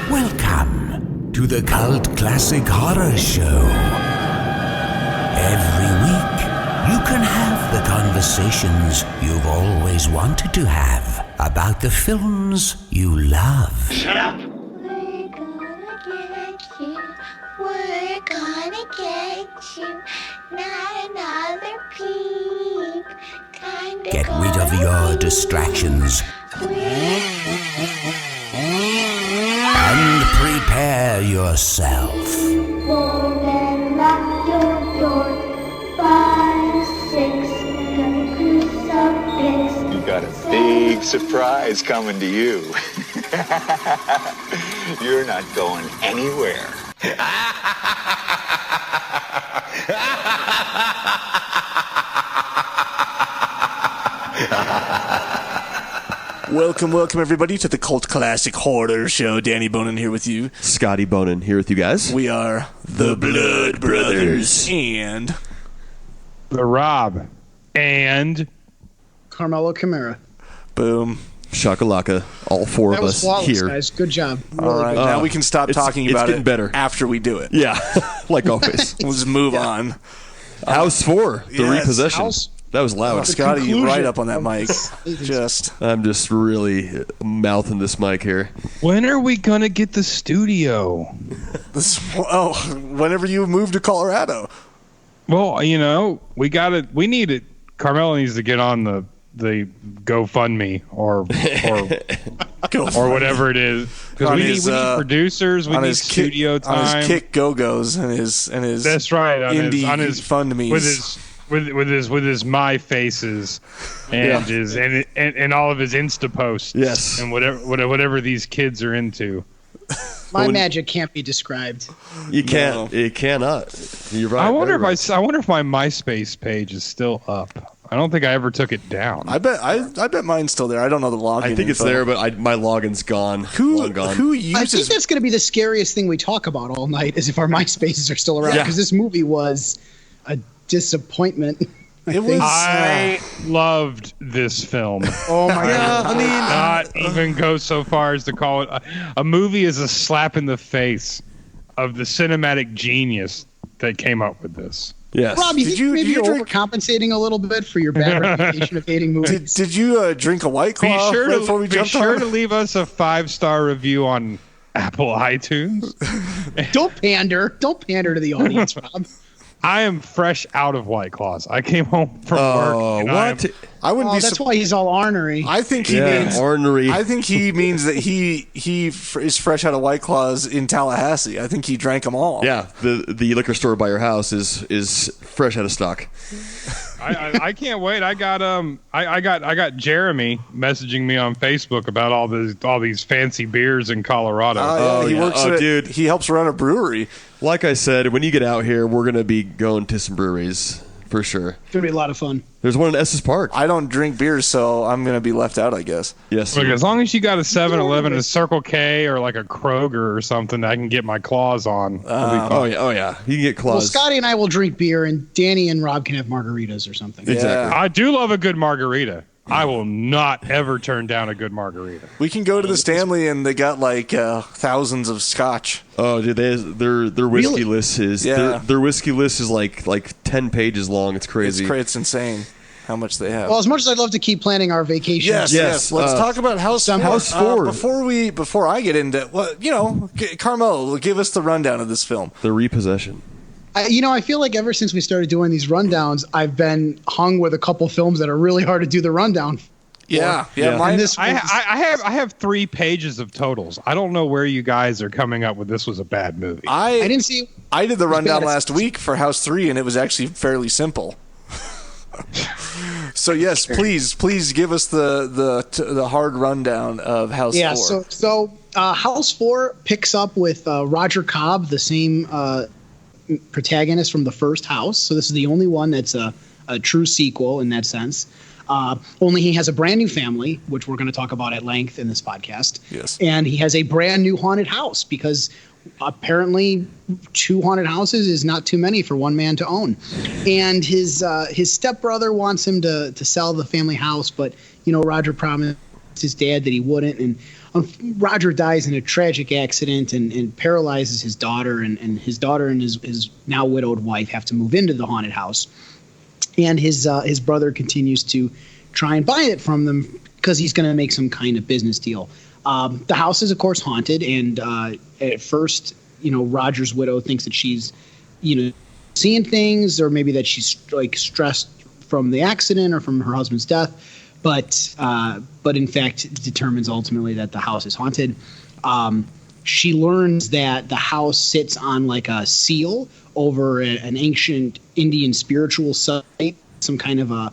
Welcome to the Cult Classic Horror Show. Every week, you can have the conversations you've always wanted to have about the films you love. Shut up! We're gonna get you. Not another peep. Get rid of your distractions and prepare yourself. Then lock your door. 5, 6, crucifix. You've got a big surprise coming to you. You're not going anywhere. Welcome everybody to the Cult Classic Horror Show. Danny Bonin here with you. Scotty Bonin here with you guys. We are the Blood Brothers. And the Rob. And Carmelo Camara. boom. Shakalaka. All four That of was us flawless, here. guys. Good job. All right, now we can stop talking about getting it better. after we do it. Yeah, like always. We'll just move on. House 4, the Yes. repossession. That was loud. Scotty, you conclusion right up on that mic. I'm just really mouthing this mic here. when are we gonna get the studio? Whenever you move to Colorado. Well, we need it. Carmelo needs to get on the GoFundMe or whatever it is, because we need producers, we need studio time, on his Kick Go-Go's and his that's right, on his FundMes with his My Faces and his and all of his Insta posts, Yes, and whatever these kids are into. My magic can't be described. You can't. No. It cannot. You're right. I wonder if right. I wonder if my MySpace page is still up. I don't think I ever took it down. I bet mine's still there. I don't know the login. I think it's info. there, but my login's gone. Who uses? I think that's going to be the scariest thing we talk about all night is if our MySpaces are still around, because this movie was a disappointment. I loved this film. Oh my god! I mean, Not even go so far as to call it a movie. Is a slap in the face of the cinematic genius that came up with this. yes. Rob, you think maybe you're drink- overcompensating a little bit for your bad reputation of hating movies? Did you drink a White Claw before we jumped on? to leave us a 5-star review on Apple iTunes. Don't pander to the audience, Rob. I am fresh out of White Claws. I came home from work. And what? I wouldn't be. That's why he's all ornery. I think he means ornery. I think he means that he is fresh out of White Claws in Tallahassee. I think he drank them all. Yeah, the liquor store by your house is fresh out of stock. I can't wait. I got Jeremy messaging me on Facebook about all these fancy beers in Colorado. He works. Dude. He helps run a brewery. Like I said, when you get out here, we're gonna be going to some breweries for sure. It's gonna be a lot of fun. There's one in Estes Park. I don't drink beer, so I'm gonna be left out, I guess. Yes. Look, as long as you got a 7-Eleven, a Circle K, or like a Kroger or something, I can get my claws on. Oh yeah. You can get claws. Well, Scotty and I will drink beer, and Danny and Rob can have margaritas or something. Exactly. I do love a good margarita. I will not ever turn down a good margarita. We can go to the Stanley, and they got like thousands of scotch. Oh, dude, their whiskey list is their whiskey list is like 10 pages long. It's crazy. It's insane how much they have. Well, as much as I'd love to keep planning our vacation, Yes. Let's talk about House 4. House 4. Before I get into Carmelo, give us the rundown of this film. The repossession. I feel like ever since we started doing these rundowns, I've been hung with a couple films that are really hard to do the rundown. Yeah. Mine, I have 3 pages of totals. I don't know where you guys are coming up with this was a bad movie. I didn't see. I did the rundown last week for House 3, and it was actually fairly simple. So yes, please give us the hard rundown of House 4. Yeah. So House 4 picks up with Roger Cobb, the same protagonist from the first House. So this is the only one that's a true sequel in that sense. Only he has a brand new family, which we're going to talk about at length in this podcast. Yes. And he has a brand new haunted house because apparently 2 haunted houses is not too many for one man to own. And his stepbrother wants him to sell the family house, but Roger promised his dad that he wouldn't. And Roger dies in a tragic accident and paralyzes his daughter, and his daughter and his now widowed wife have to move into the haunted house. And his brother continues to try and buy it from them because he's going to make some kind of business deal. The house is, of course, haunted, and at first, Roger's widow thinks that she's, seeing things, or maybe that she's like stressed from the accident or from her husband's death. But in fact, determines ultimately that the house is haunted. She learns that the house sits on like a seal over an ancient Indian spiritual site, some kind of a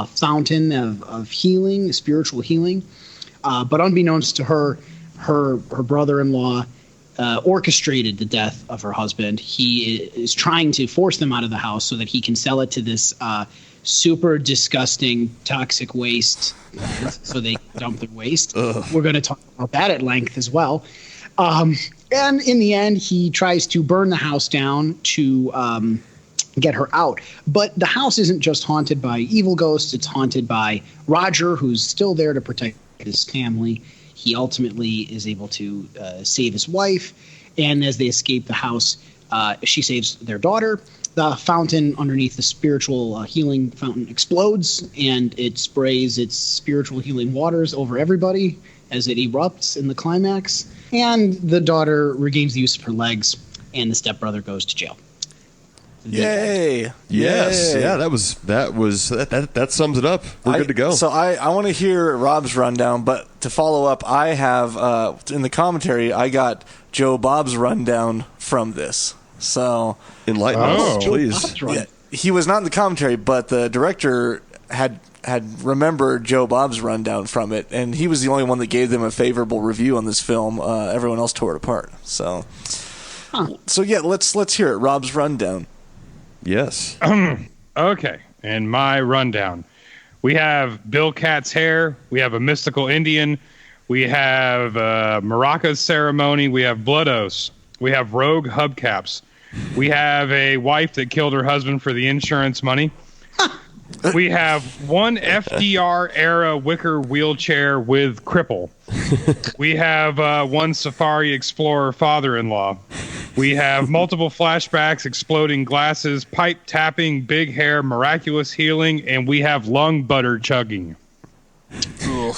fountain of healing, spiritual healing. But unbeknownst to her brother-in-law orchestrated the death of her husband. He is trying to force them out of the house so that he can sell it to this super disgusting toxic waste so they dump their waste. Ugh. We're going to talk about that at length as well. And in the end, he tries to burn the house down to get her out. But the house isn't just haunted by evil ghosts. It's haunted by Roger, who's still there to protect his family. He ultimately is able to save his wife. And as they escape the house, she saves their daughter. The fountain underneath the spiritual healing fountain explodes, and it sprays its spiritual healing waters over everybody as it erupts in the climax. And the daughter regains the use of her legs, and the stepbrother goes to jail. Yay! Yes, Yay. yeah, that sums it up. We're good to go. So I want to hear Rob's rundown, but to follow up, I have in the commentary I got Joe Bob's rundown from this. So enlighten us, please. Yeah, he was not in the commentary, but the director had remembered Joe Bob's rundown from it, and he was the only one that gave them a favorable review on this film. Everyone else tore it apart. So yeah, let's hear it. Rob's rundown. Yes. Okay, and my rundown. We have Bill Cat's hair. We have a mystical Indian. We have Maracas ceremony. We have blood oaths. We have rogue hubcaps. We have a wife that killed her husband for the insurance money. We have one FDR era wicker wheelchair with cripple. We have one Safari Explorer father-in-law. We have multiple flashbacks, exploding glasses, pipe tapping, big hair, miraculous healing, and we have lung butter chugging.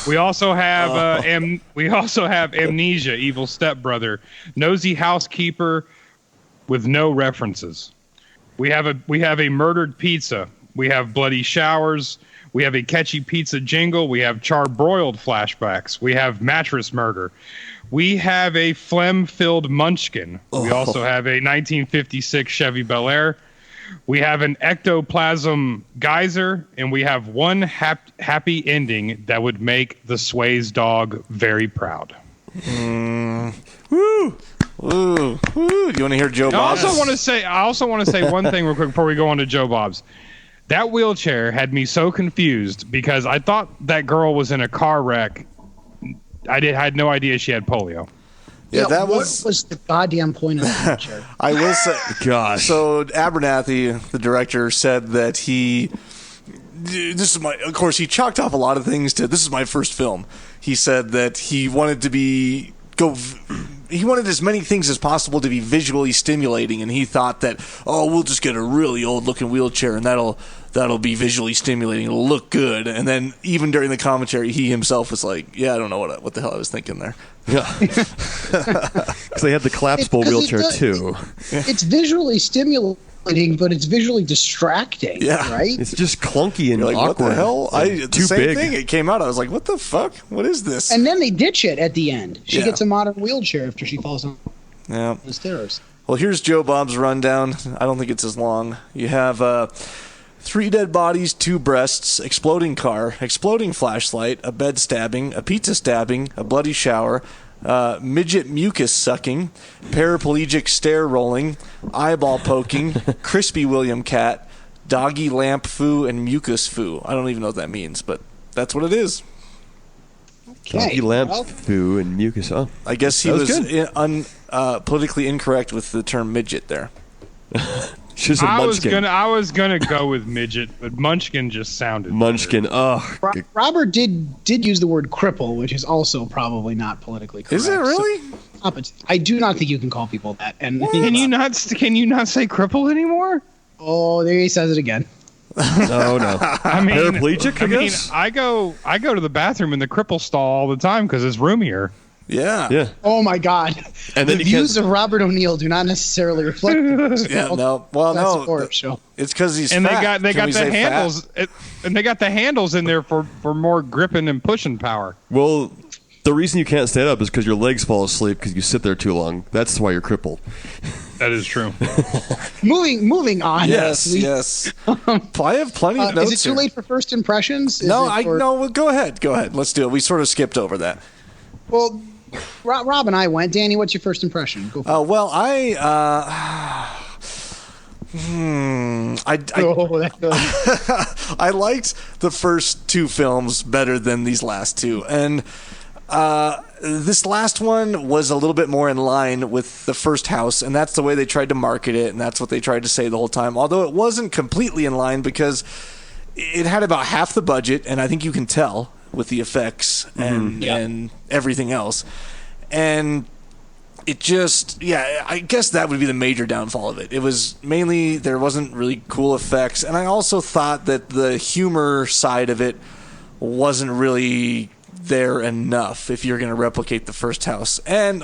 We also have amnesia, evil stepbrother, nosy housekeeper with no references. We have a murdered pizza. We have bloody showers. We have a catchy pizza jingle. We have charbroiled flashbacks. We have mattress murder. We have a phlegm-filled munchkin. We also have a 1956 Chevy Bel Air. We have an ectoplasm geyser, and we have one happy ending that would make the Swayze dog very proud. Woo! Woo! Woo! Do you want to hear Joe Bob's? I also want to say one thing real quick before we go on to Joe Bob's. That wheelchair had me so confused because I thought that girl was in a car wreck. I had no idea she had polio. Yeah, what was the goddamn point of the wheelchair? I will say, gosh. So Abernathy, the director, said that he chalked off a lot of things to this is my first film. He said that he wanted he wanted as many things as possible to be visually stimulating, and he thought that, we'll just get a really old-looking wheelchair, and that'll be visually stimulating. It'll look good. And then even during the commentary, he himself was like, yeah, I don't know what the hell I was thinking there. Yeah. Because they had the collapsible wheelchair, too. It's visually stimulating, but it's visually distracting, right? It's just clunky and awkward. What the hell? Too big. Thing. It came out. I was like, what the fuck? What is this? And then they ditch it at the end. She gets a modern wheelchair after she falls down the stairs. Well, here's Joe Bob's rundown. I don't think it's as long. You have 3 dead bodies, 2 breasts, exploding car, exploding flashlight, a bed stabbing, a pizza stabbing, a bloody shower, midget mucus sucking, paraplegic stair rolling, eyeball poking, crispy William cat, doggy lamp foo and mucus foo. I don't even know what that means, but that's what it is. Doggy lamp foo and mucus. Oh, I guess he was politically incorrect with the term midget there. I was gonna go with midget, but Munchkin just sounded Munchkin. better. Robert did use the word cripple, which is also probably not politically correct. Is it really? So, I do not think you can call people that. And Can you not say cripple anymore? Oh, there he says it again. No. I mean, paraplegic. I go to the bathroom in the cripple stall all the time because it's roomier. Yeah. Oh my God. And the then views of Robert O'Neill do not necessarily reflect. Yeah, no. Well, That's no. a horror show. It's because he's and fat. they got the handles, and they got the handles in there for more gripping and pushing power. Well, the reason you can't stand up is because your legs fall asleep because you sit there too long. That's why you're crippled. That is true. Moving on. Yes. I have plenty of notes. Is it too late for first impressions? No. Go ahead. Let's do it. We sort of skipped over that. Well, Rob and I went. Danny, what's your first impression? Go for it. Well, I liked the first two films better than these last two, and this last one was a little bit more in line with the first house, and that's the way they tried to market it, and that's what they tried to say the whole time. Although it wasn't completely in line because it had about half the budget, and I think you can tell with the effects and everything else. And it just, I guess that would be the major downfall of it. It was mainly there wasn't really cool effects, and I also thought that the humor side of it wasn't really there enough if you're going to replicate the first house. And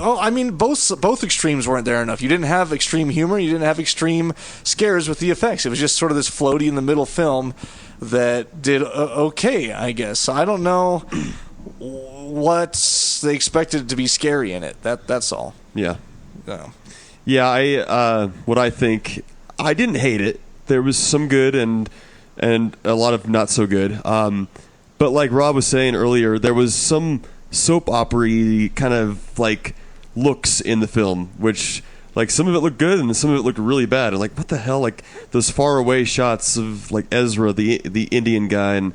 both extremes weren't there enough. You didn't have extreme humor, you didn't have extreme scares with the effects. It was just sort of this floaty in the middle film that did okay, I guess. So I don't know what they expected to be scary in it. That's all. Yeah. Yeah. What I think, I didn't hate it. There was some good and a lot of not so good. But like Rob was saying earlier, there was some soap opera-y kind of like looks in the film, which like some of it looked good and some of it looked really bad. And like, what the hell? Like those far away shots of like Ezra, the Indian guy, and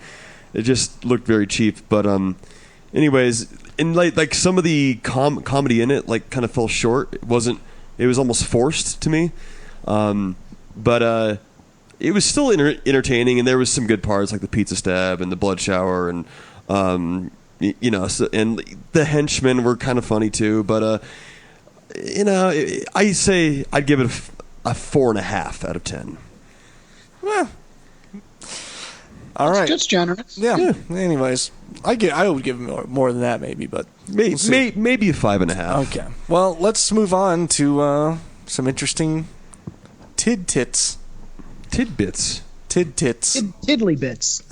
it just looked very cheap. But anyways, and like some of the comedy in it like kind of fell short. It was almost forced to me. But it was still entertaining, and there was some good parts like the pizza stab and the blood shower, and and the henchmen were kind of funny too. But I say I'd give it a 4.5 out of 10. Well, all right, that's generous. Yeah. Anyways, I would give him more than that, maybe, but maybe a 5.5. Okay. Well, let's move on to some interesting tidbits. Tiddly bits.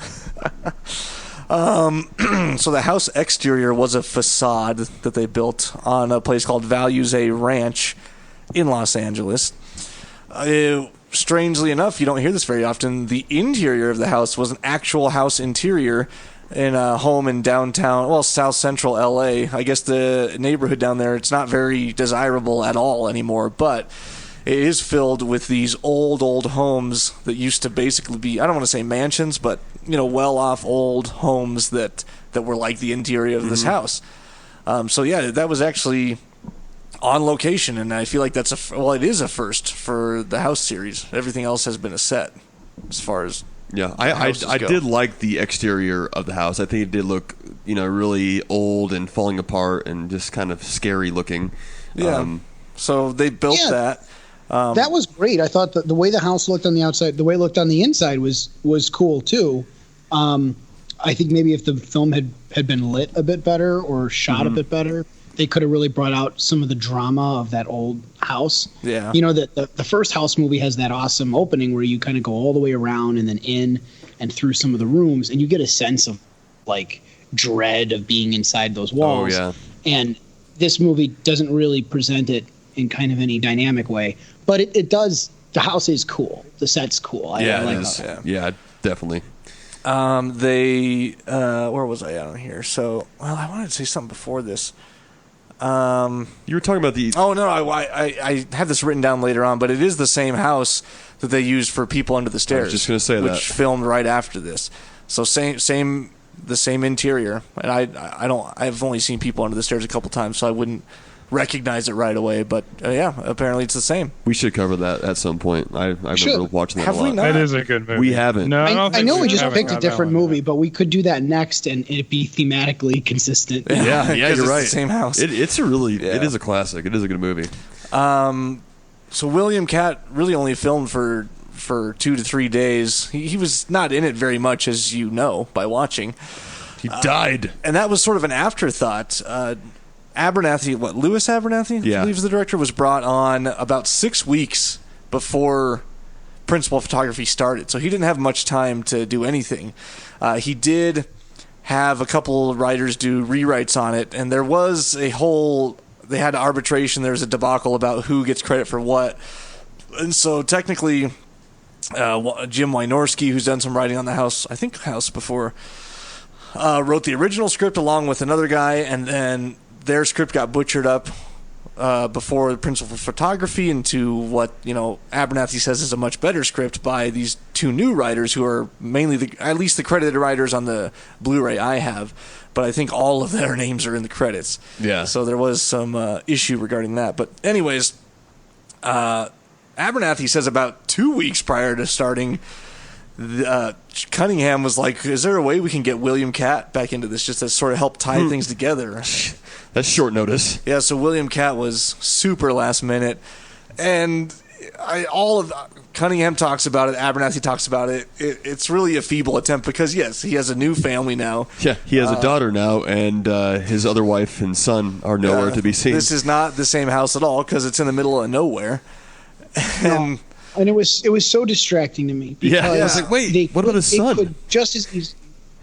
So the house exterior was a facade that they built on a place called Values A Ranch in Los Angeles. Strangely enough, you don't hear this very often, the interior of the house was an actual house interior in a home in downtown, South Central LA. I guess the neighborhood down there, it's not very desirable at all anymore, but it is filled with these old homes that used to basically be, I don't want to say mansions, but, well-off old homes that were like the interior of this house. That was actually on location, and I feel like it is a first for the house series. Everything else has been a set as far as I did like the exterior of the house. I think it did look, really old and falling apart and just kind of scary looking. Yeah. So they built that. That was great. I thought that the way the house looked on the outside, the way it looked on the inside was cool too. I think maybe if the film had been lit a bit better or shot a bit better, they could have really brought out some of the drama of that old house. Yeah. The first House movie has that awesome opening where you kind of go all the way around and then in and through some of the rooms, and you get a sense of like dread of being inside those walls. Oh, yeah. And this movie doesn't really present it in kind of any dynamic way, but it does. The house is cool. The set's cool. I like it. Yeah, definitely. Where was I at on here? So, I wanted to say something before this. You were talking about the. Oh no, I have this written down later on, but it is the same house that they used for People Under the Stairs. I was just going to say which that. filmed right after this. So the same interior, and I've only seen People Under the Stairs a couple times, so I wouldn't recognize it right away. But yeah, apparently it's the same. We should cover that at some point. I remember watching that Have a lot. we not? That is a good movie. We haven't. No, I know we just picked a got that different one. movie, but we could do that next and it'd be thematically consistent. Yeah, 'cause you're it's right. the same house. It is a classic. It is a good movie. So William Catt really only filmed for 2 to 3 days. He was not in it very much, as you know by watching. He died. And that was sort of an afterthought. Abernathy, Louis Abernathy, Yeah. I believe is the director, was brought on about 6 weeks before principal photography started. So he didn't have much time to do anything. He did have a couple of writers do rewrites on it, and there was they had arbitration, there was a debacle about who gets credit for what. And so technically, Jim Wynorski, who's done some writing on the house before, wrote the original script along with another guy, and then their script got butchered up before the principal photography into what Abernathy says is a much better script by these two new writers who are mainly at least the credited writers on the Blu-ray I have, but I think all of their names are in the credits. Yeah. So there was some issue regarding that. But anyways, Abernathy says about 2 weeks prior to starting, Cunningham was like, is there a way we can get William Catt back into this just to sort of help tie things together? That's short notice. Yeah, so William Catt was super last minute. And Cunningham talks about it, Abernathy talks about it. It's really a feeble attempt because, yes, he has a new family now. Yeah, he has a daughter now, and his other wife and son are nowhere to be seen. This is not the same house at all because it's in the middle of nowhere. And And it was so distracting to me. Yeah, I was because like, wait, what about his son?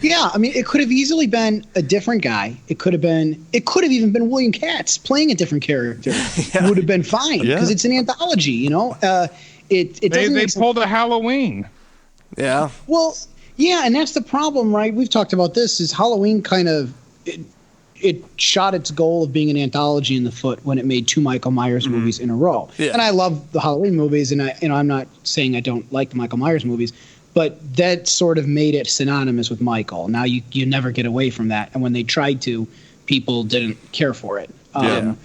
It could have easily been a different guy. It could have even been William Katz playing a different character. It would have been fine because it's an anthology. It doesn't. They pulled a Halloween. yeah. Well, yeah, and that's the problem, right? We've talked about this. Is Halloween kind of it shot its goal of being an anthology in the foot when it made 2 Michael Myers movies in a row. Yeah. And I love the Halloween movies, and I'm not saying I don't like the Michael Myers movies, but that sort of made it synonymous with Michael. Now you never get away from that, and when they tried to, people didn't care for it. And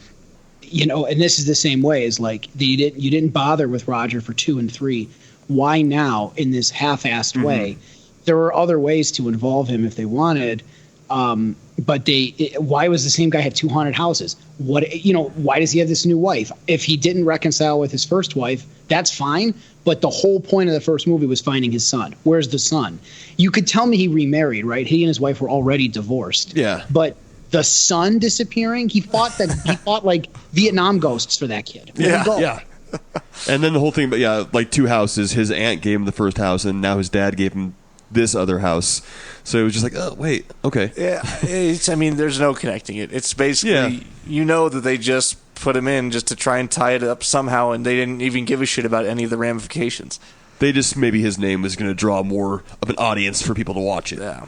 this is the same way as like you didn't bother with Roger for 2 and 3. Why now in this half-assed way? There were other ways to involve him if they wanted. But why was the same guy have 2 haunted houses? Why does he have this new wife? If he didn't reconcile with his first wife, that's fine. But the whole point of the first movie was finding his son. Where's the son? You could tell me he remarried, right? He and his wife were already divorced. Yeah. But the son disappearing, he fought like Vietnam ghosts for that kid. Let him go. Yeah. And then the whole thing, but yeah, like 2 houses. His aunt gave him the first house, and now his dad gave him this other house. So it was just like, oh, wait, okay. Yeah, there's no connecting it. It's basically, that they just put him in just to try and tie it up somehow, and they didn't even give a shit about any of the ramifications. They just, maybe his name was going to draw more of an audience for people to watch it. Yeah.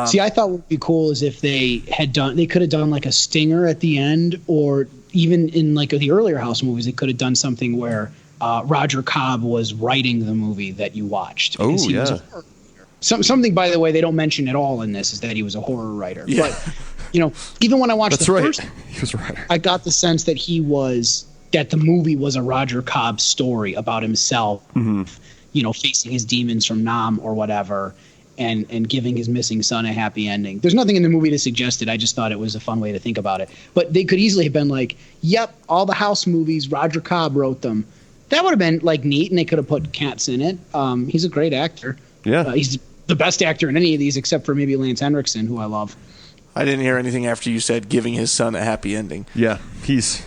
See, I thought what would be cool is if they could have done like a stinger at the end, or even in like the earlier House movies, they could have done something where Roger Cobb was writing the movie that you watched. Oh, He was yeah. a horror writer. Something, by the way, they don't mention at all in this is that he was a horror writer. Yeah. But, even when I watched That's right. first, He was a writer. I got the sense that that the movie was a Roger Cobb story about himself, facing his demons from Nam or whatever, and giving his missing son a happy ending. There's nothing in the movie to suggest it. I just thought it was a fun way to think about it. But they could easily have been like, yep, all the House movies, Roger Cobb wrote them. That would have been like neat, and they could have put Katz in it. He's a great actor. Yeah. He's the best actor in any of these except for maybe Lance Henriksen, who I love. I didn't hear anything after you said giving his son a happy ending. Yeah, he's...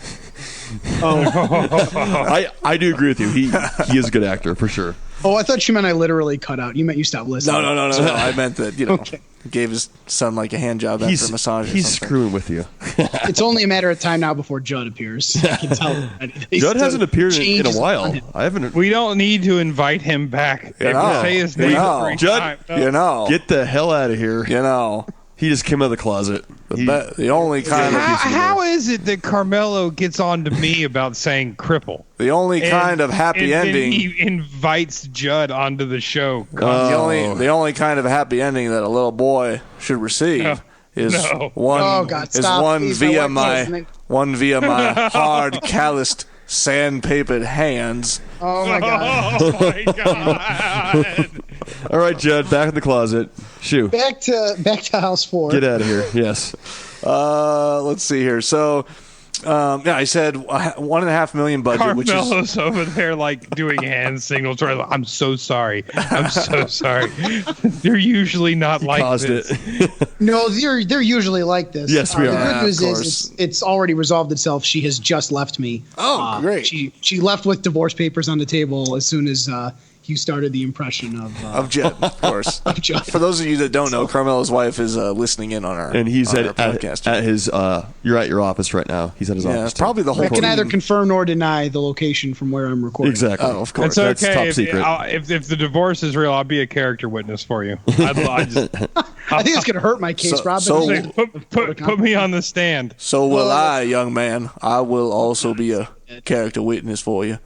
I do agree with you. He is a good actor, for sure. Oh, I thought you meant I literally cut out. You meant you stopped listening. No. I meant that, Okay. gave his son like a hand job after a massage or He's something. screwing with you. It's only a matter of time now before Judd appears. I can tell already. Judd hasn't appeared in a Changes while. on him. I haven't... We don't need to invite him back. You know. Say his You name know. 3 Judd, times. You know. Get the hell out of here. You know. He just came out of the closet. The only kind of How is it that Carmelo gets on to me about saying cripple? the only kind of happy and ending. he invites Judd onto the show. The only kind of happy ending that a little boy should receive is one Oh, God, is stop. one Please, via my my hard calloused sandpapered hands. Oh my God. Oh my God! All right, Judd, back in the closet. Shoo. Back to House 4. Get out of here. Yes. Let's see here. So, I said $1.5 million budget, which is Carmelo's over there like doing hand signals. I'm so sorry. I'm so sorry. They're usually not like Caused this. it. No, they're usually like this. Yes, we are. The Yeah, good news of is course. it's already resolved itself. She has just left me. Oh, great. She left with divorce papers on the table as soon as you started the impression of Jed, of course. of Judd. For those of you that don't know, Carmelo's wife is listening in on our And he's on at our podcast. at his. You're at your office right now. He's at his office. too. probably the whole I can team. neither confirm nor deny the location from where I'm recording. Exactly. Oh, of course. It's That's okay. top secret. If the divorce is real, I'll be a character witness for you. I just I think it's going to hurt my case, So- Rob. so- say, put me on the stand. So will Well, I, young man. I will also be a character witness for you.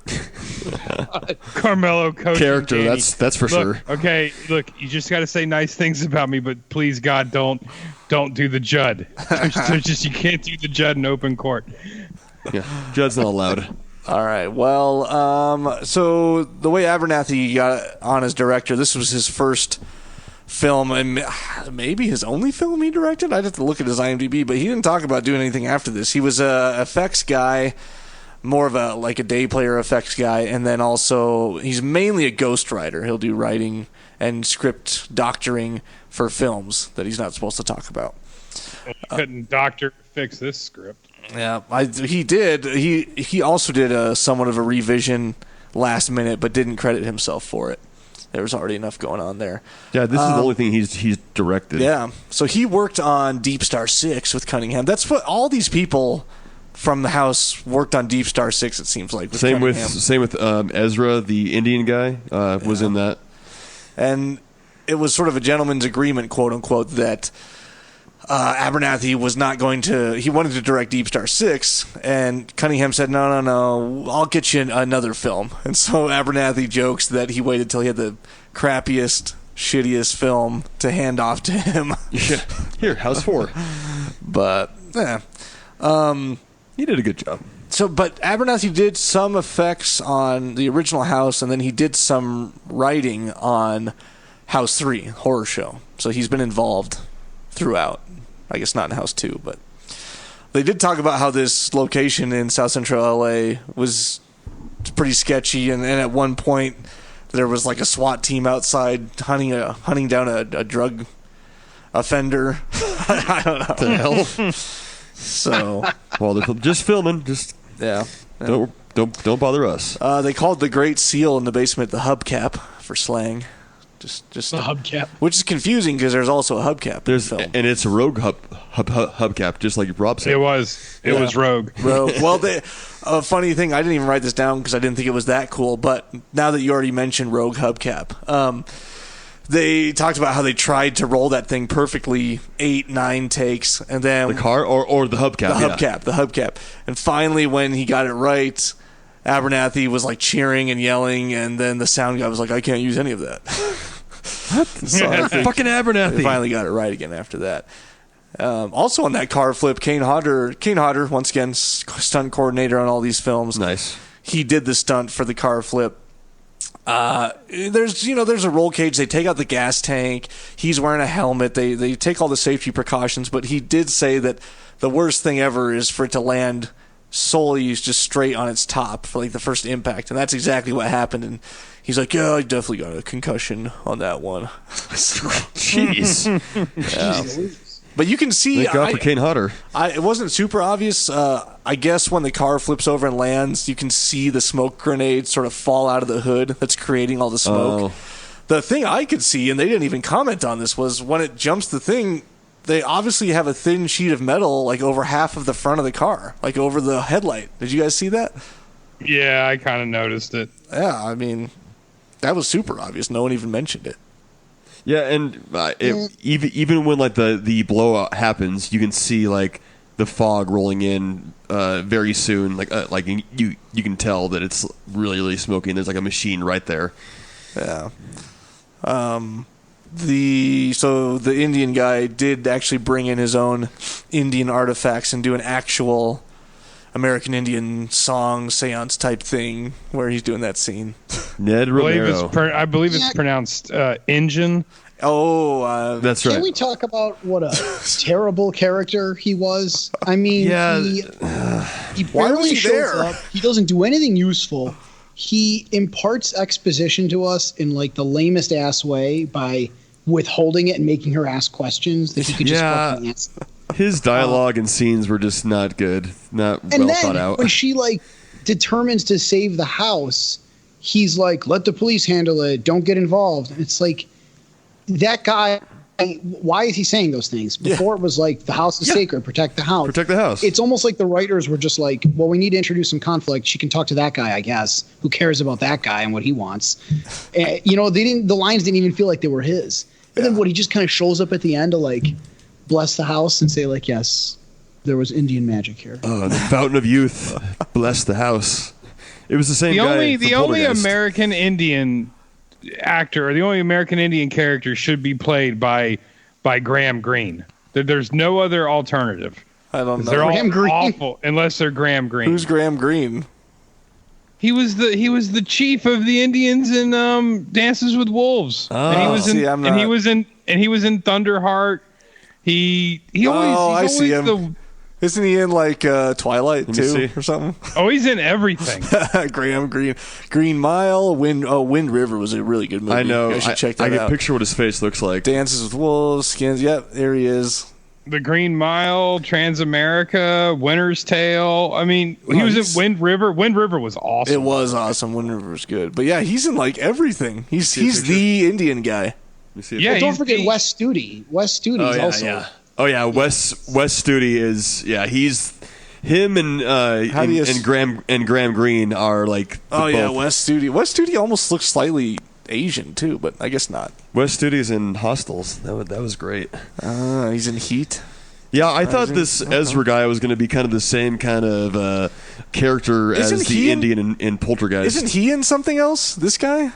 Carmelo coaching Character, Danny. that's for sure. Okay, look, you just got to say nice things about me, but please, God, don't do the Judd. There's just you can't do the Judd in open court. Yeah. Judd's not allowed. All right. Well, so the way Abernathy got on as director, this was his first film and maybe his only film he directed. I'd have to look at his IMDb, but he didn't talk about doing anything after this. He was a effects guy, more of a day player effects guy, and then also he's mainly a ghostwriter. He'll do writing and script doctoring for films that he's not supposed to talk about. Couldn't doctor fix this script? Yeah, he did. He also did somewhat of a revision last minute, but didn't credit himself for it. There was already enough going on there. Yeah, this is the only thing he's directed. Yeah, so he worked on Deep Star 6 with Cunningham. That's what all these people from the house worked on Deep Star 6, it seems like. Same Cunningham. with Ezra, the Indian guy, was in that. And it was sort of a gentleman's agreement, quote unquote, that Abernathy was not going to. He wanted to direct Deep Star 6, and Cunningham said, "No, I'll get you another film." And so Abernathy jokes that he waited till he had the crappiest, shittiest film to hand off to him. Yeah. Here, House 4. But yeah. He did a good job. So, but Abernathy did some effects on the original House, and then he did some writing on House 3, horror show. So he's been involved throughout. I guess not in House 2, but they did talk about how this location in South Central LA was pretty sketchy, and at one point there was like a SWAT team outside hunting down a drug offender. I don't know. What the hell? So, Well, they're just filming. Just yeah. don't bother us. They called the Great Seal in the basement the hubcap for slang. Just The hubcap. which is confusing because there's also a hubcap. There's in the film. and it's a rogue hubcap, just like Rob said. It was Rogue. Well, a funny thing, I didn't even write this down because I didn't think it was that cool. But now that you already mentioned Rogue hubcap, they talked about how they tried to roll that thing perfectly, 8-9 takes, and then The car or the hubcap. the hubcap, and finally when he got it right, Abernathy was like cheering and yelling, and then the sound guy was like, "I can't use any of that." What? So I think Fucking they Abernathy. finally got it right again after that. Also on that car flip, Kane Hodder, once again, stunt coordinator on all these films. Nice. He did the stunt for the car flip. There's a roll cage. They take out the gas tank. He's wearing a helmet. They take all the safety precautions, but he did say that the worst thing ever is for it to land solely just straight on its top for like the first impact, and that's exactly what happened. And he's like, "Yeah, I definitely got a concussion on that one." Jeez. But you can see, Thank God for Kane Hodder. it wasn't super obvious. I guess when the car flips over and lands, you can see the smoke grenade sort of fall out of the hood that's creating all the smoke. Oh. The thing I could see, and they didn't even comment on this, was when it jumps the thing, they obviously have a thin sheet of metal like over half of the front of the car, like over the headlight. Did you guys see that? Yeah, I kind of noticed it. Yeah, I mean, that was super obvious. No one even mentioned it. Yeah, and even when like the blowout happens, you can see like the fog rolling in very soon. Like you can tell that it's really really smoky. And there's like a machine right there. Yeah. The Indian guy did actually bring in his own Indian artifacts and do an actual American Indian song seance type thing where he's doing that scene. Ned Romero. I believe it's pronounced Injun. Oh, that's right. Can we talk about what a terrible character he was? I mean, he barely shows up. He doesn't do anything useful. He imparts exposition to us in like the lamest ass way by withholding it and making her ask questions that he could just fucking answer. His dialogue and scenes were just not good, not well thought out. When she like determines to save the house, he's like, "Let the police handle it. Don't get involved." And it's like that guy. Why is he saying those things? Before it was like the house is sacred, protect the house. Protect the house. It's almost like the writers were just like, well, we need to introduce some conflict. She can talk to that guy, I guess. Who cares about that guy and what he wants? And, the lines didn't even feel like they were his. And then he just kind of shows up at the end to like bless the house and say like, yes, there was Indian magic here. Oh, the fountain of youth, bless the house. It was the same guy. The only American Indian actor, or the only American Indian character, should be played by Graham Greene. There's no other alternative. I don't know. They're all awful unless they're Graham Greene. Who's Graham Greene? He was the chief of the Indians in Dances with Wolves. Oh, and he was he was in Thunderheart. He's I see him. the Isn't he in like Twilight too or something? Oh, he's in everything. Graham Greene, Green Mile, Wind River was a really good movie. I know. I should check that out. I can picture what his face looks like. Dances with Wolves, Skins. Yep, there he is. The Green Mile, Transamerica, Winter's Tale. I mean, he was in Wind River. Wind River was awesome. It was awesome. Wind River was good. But yeah, he's in like everything. He's the Indian guy. Yeah, don't forget Wes Studi. Wes Studi is also. Yeah. Oh yeah, Wes Studi is he's him and Graham Greene are like both. Wes Studi. Wes Studi almost looks slightly Asian too, but I guess not. Wes Studi's in Hostels. That was great. He's in Heat. Yeah, I thought this Ezra guy was going to be kind of the same kind of character as the Indian in Poltergeist. Isn't he in something else? This guy?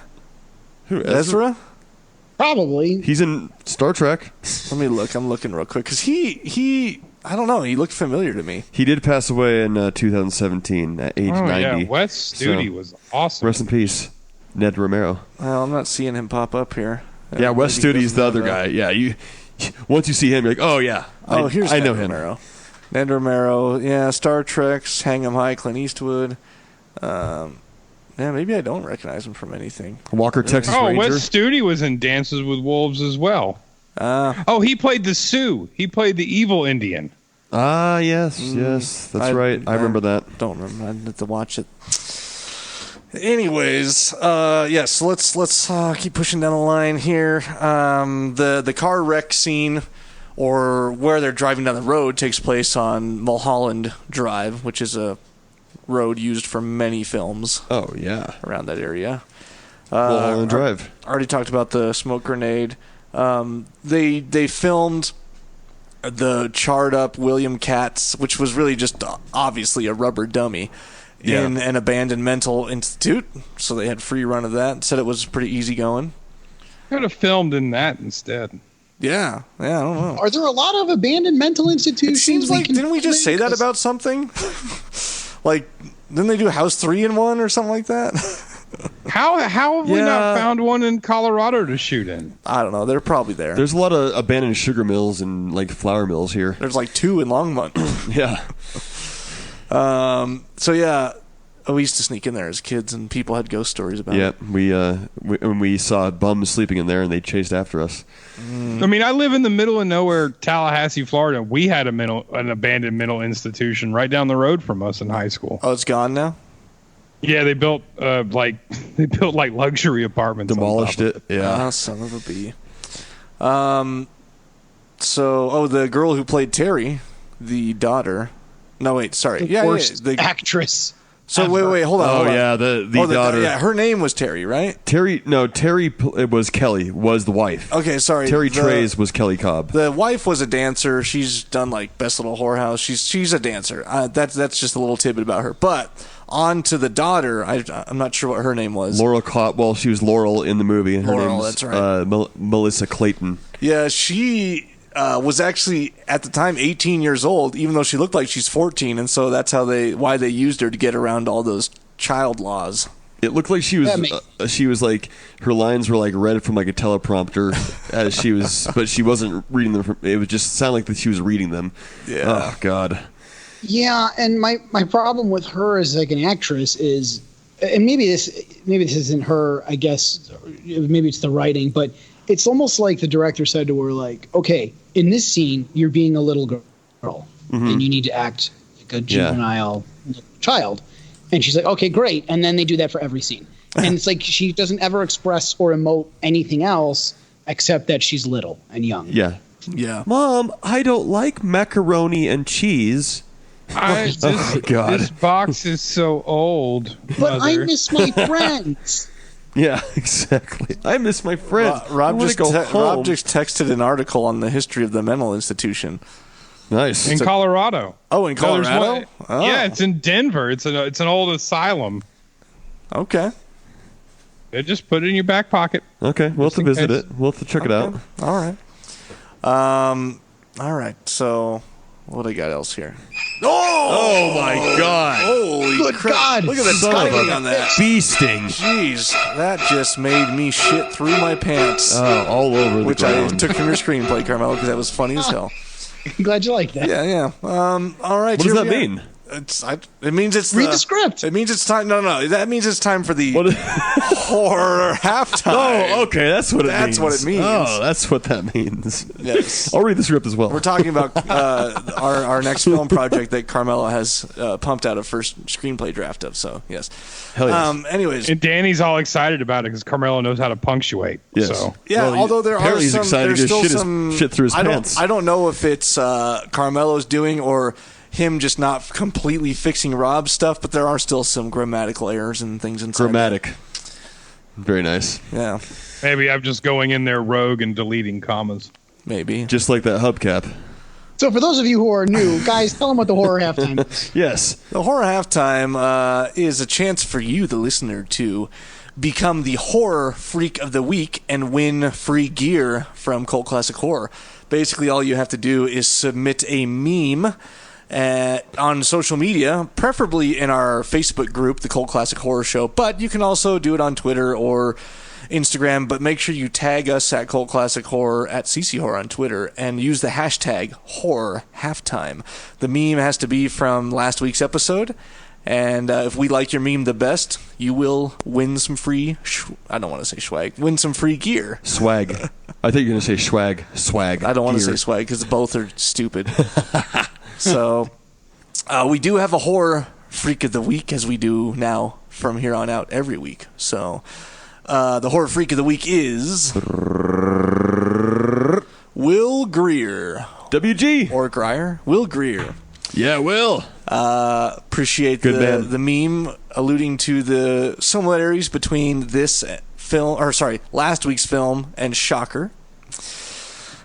Who, Ezra? Probably. He's in Star Trek. Let me look. I'm looking real quick because he I don't know. He looked familiar to me. He did pass away in 2017 at age 90. Yeah, Wes Studi was awesome. Rest in peace, Ned Romero. Well, I'm not seeing him pop up here. Yeah, Wes Studi's the other guy. Yeah, you once you see him, you're like, oh yeah, here's I Ned know him. Romero. Ned Romero. Yeah, Star Trek's Hang 'em High, Clint Eastwood. Yeah, maybe I don't recognize him from anything. Walker, Texas Ranger. Wes Studi was in Dances with Wolves as well. He played the Sioux. He played the evil Indian. Yes, that's right. I remember that. Don't remember. I had to watch it. Anyways, so let's keep pushing down the line here. The car wreck scene, or where they're driving down the road, takes place on Mulholland Drive, which is a road used for many films. Oh yeah, around that area. Mulholland Drive. Already talked about the smoke grenade. They filmed the charred up William Katz, which was really just obviously a rubber dummy, in an abandoned mental institute. So they had free run of that. Said it was pretty easy going. Could have filmed in that instead. Yeah, I don't know. Are there a lot of abandoned mental institutions? It seems like, didn't we just say that about something? Like, didn't they do House 3 in 1 or something like that? How have we not found one in Colorado to shoot in? I don't know. They're probably there. There's a lot of abandoned sugar mills and like flour mills here. There's like 2 in Longmont. Yeah. So yeah, we used to sneak in there as kids, and people had ghost stories about it. Yeah, we saw bums sleeping in there, and they chased after us. I mean, I live in the middle of nowhere, Tallahassee, Florida. We had an abandoned mental institution right down the road from us in high school. Oh, it's gone now? Yeah, they built like luxury apartments. Demolished it. Yeah. Son of a bee. So, the girl who played Terry, the daughter. No, wait, sorry. The worst actress. So ever. wait, hold on. Oh hold on. yeah, the daughter. Yeah, her name was Terry, right? Terry. No, Terry. It was Kelly. Was the wife. Okay, sorry. Terry Trays was Kelly Cobb. The wife was a dancer. She's done like Best Little Whorehouse. She's a dancer. That's just a little tidbit about her. But on to the daughter. I'm not sure what her name was. Laurel Cobb. Well, she was Laurel in the movie. And her Laurel, name's, that's right. Melissa Clayton. Yeah, she was actually at the time 18 years old, even though she looked like she's 14, and so that's why they used her to get around all those child laws. It looked like she was like her lines were like read from like a teleprompter as she was, but she wasn't reading them. It would just sound like that she was reading them. Yeah. Oh God. Yeah, and my problem with her as like an actress is, and maybe this isn't her. I guess maybe it's the writing, but it's almost like the director said to her, like, okay, in this scene, you're being a little girl, and you need to act like a juvenile child. And she's like, okay, great. And then they do that for every scene. And it's like she doesn't ever express or emote anything else except that she's little and young. Yeah. Yeah. Mom, I don't like macaroni and cheese. God. This box is so old. But I Mother. miss my friends. Yeah, exactly. I miss my friends. Rob I just go home. Rob just texted an article on the history of the mental institution. Nice. In Colorado. Oh, in No, there's Colorado? one- Oh. Yeah, it's in Denver. It's an old asylum. Okay. They just put it in your back pocket. Okay, we'll have to in visit case. it. We'll have to check it out. All right. All right. So, what do I got else here? Oh my God! Holy Good crap. God. Look at the Son of timing a on that. bee sting. Jeez, that just made me shit through my pants. Oh, all over the Which I ground. took from your screenplay, Carmelo, because that was funny as hell. I'm glad you like that. Yeah. All right. What does here that we are. mean? It means it's Read the script. It means it's time. No. That means it's time for the What- horror halftime. Oh, okay, that's what it means. That's what it means. Oh, that's what that means. Yes. I'll read the script as well. We're talking about our next film project that Carmelo has pumped out a first screenplay draft of. So yes. Hell yes. Anyways, And Danny's all excited about it because Carmelo knows how to punctuate. Yes. So yeah. Well, although there are apparently he's some, excited there's to still shit some shit through his pants. I don't know if it's Carmelo's doing or him just not completely fixing Rob's stuff, but there are still some grammatical errors and things inside. Grammatic. Very nice. Yeah, maybe I'm just going in there rogue and deleting commas. maybe. Just like that hubcap. So for those of you who are new, guys, tell them what the horror halftime is. Yes. The horror halftime is a chance for you, the listener, to become the horror freak of the week and win free gear from Cult Classic Horror. Basically, all you have to do is submit a meme on social media, preferably in our Facebook group, the Cult Classic Horror Show, but you can also do it on Twitter or Instagram, but make sure you tag us at Cult Classic Horror, at CC Horror on Twitter, and use the hashtag horror halftime. The meme has to be from last week's episode, and if we like your meme the best, you will win some free, I don't want to say swag, win some free gear. Swag. I think you're going to say swag. Swag. I don't want to Gear. say swag because both are stupid. So, we do have a horror freak of the week, as we do now from here on out every week. So, the horror freak of the week is Will Greer. WG. Or Grier. Will Greer. Yeah, Will. Appreciate Good man. the meme alluding to the similarities between this film, or sorry, last week's film and Shocker.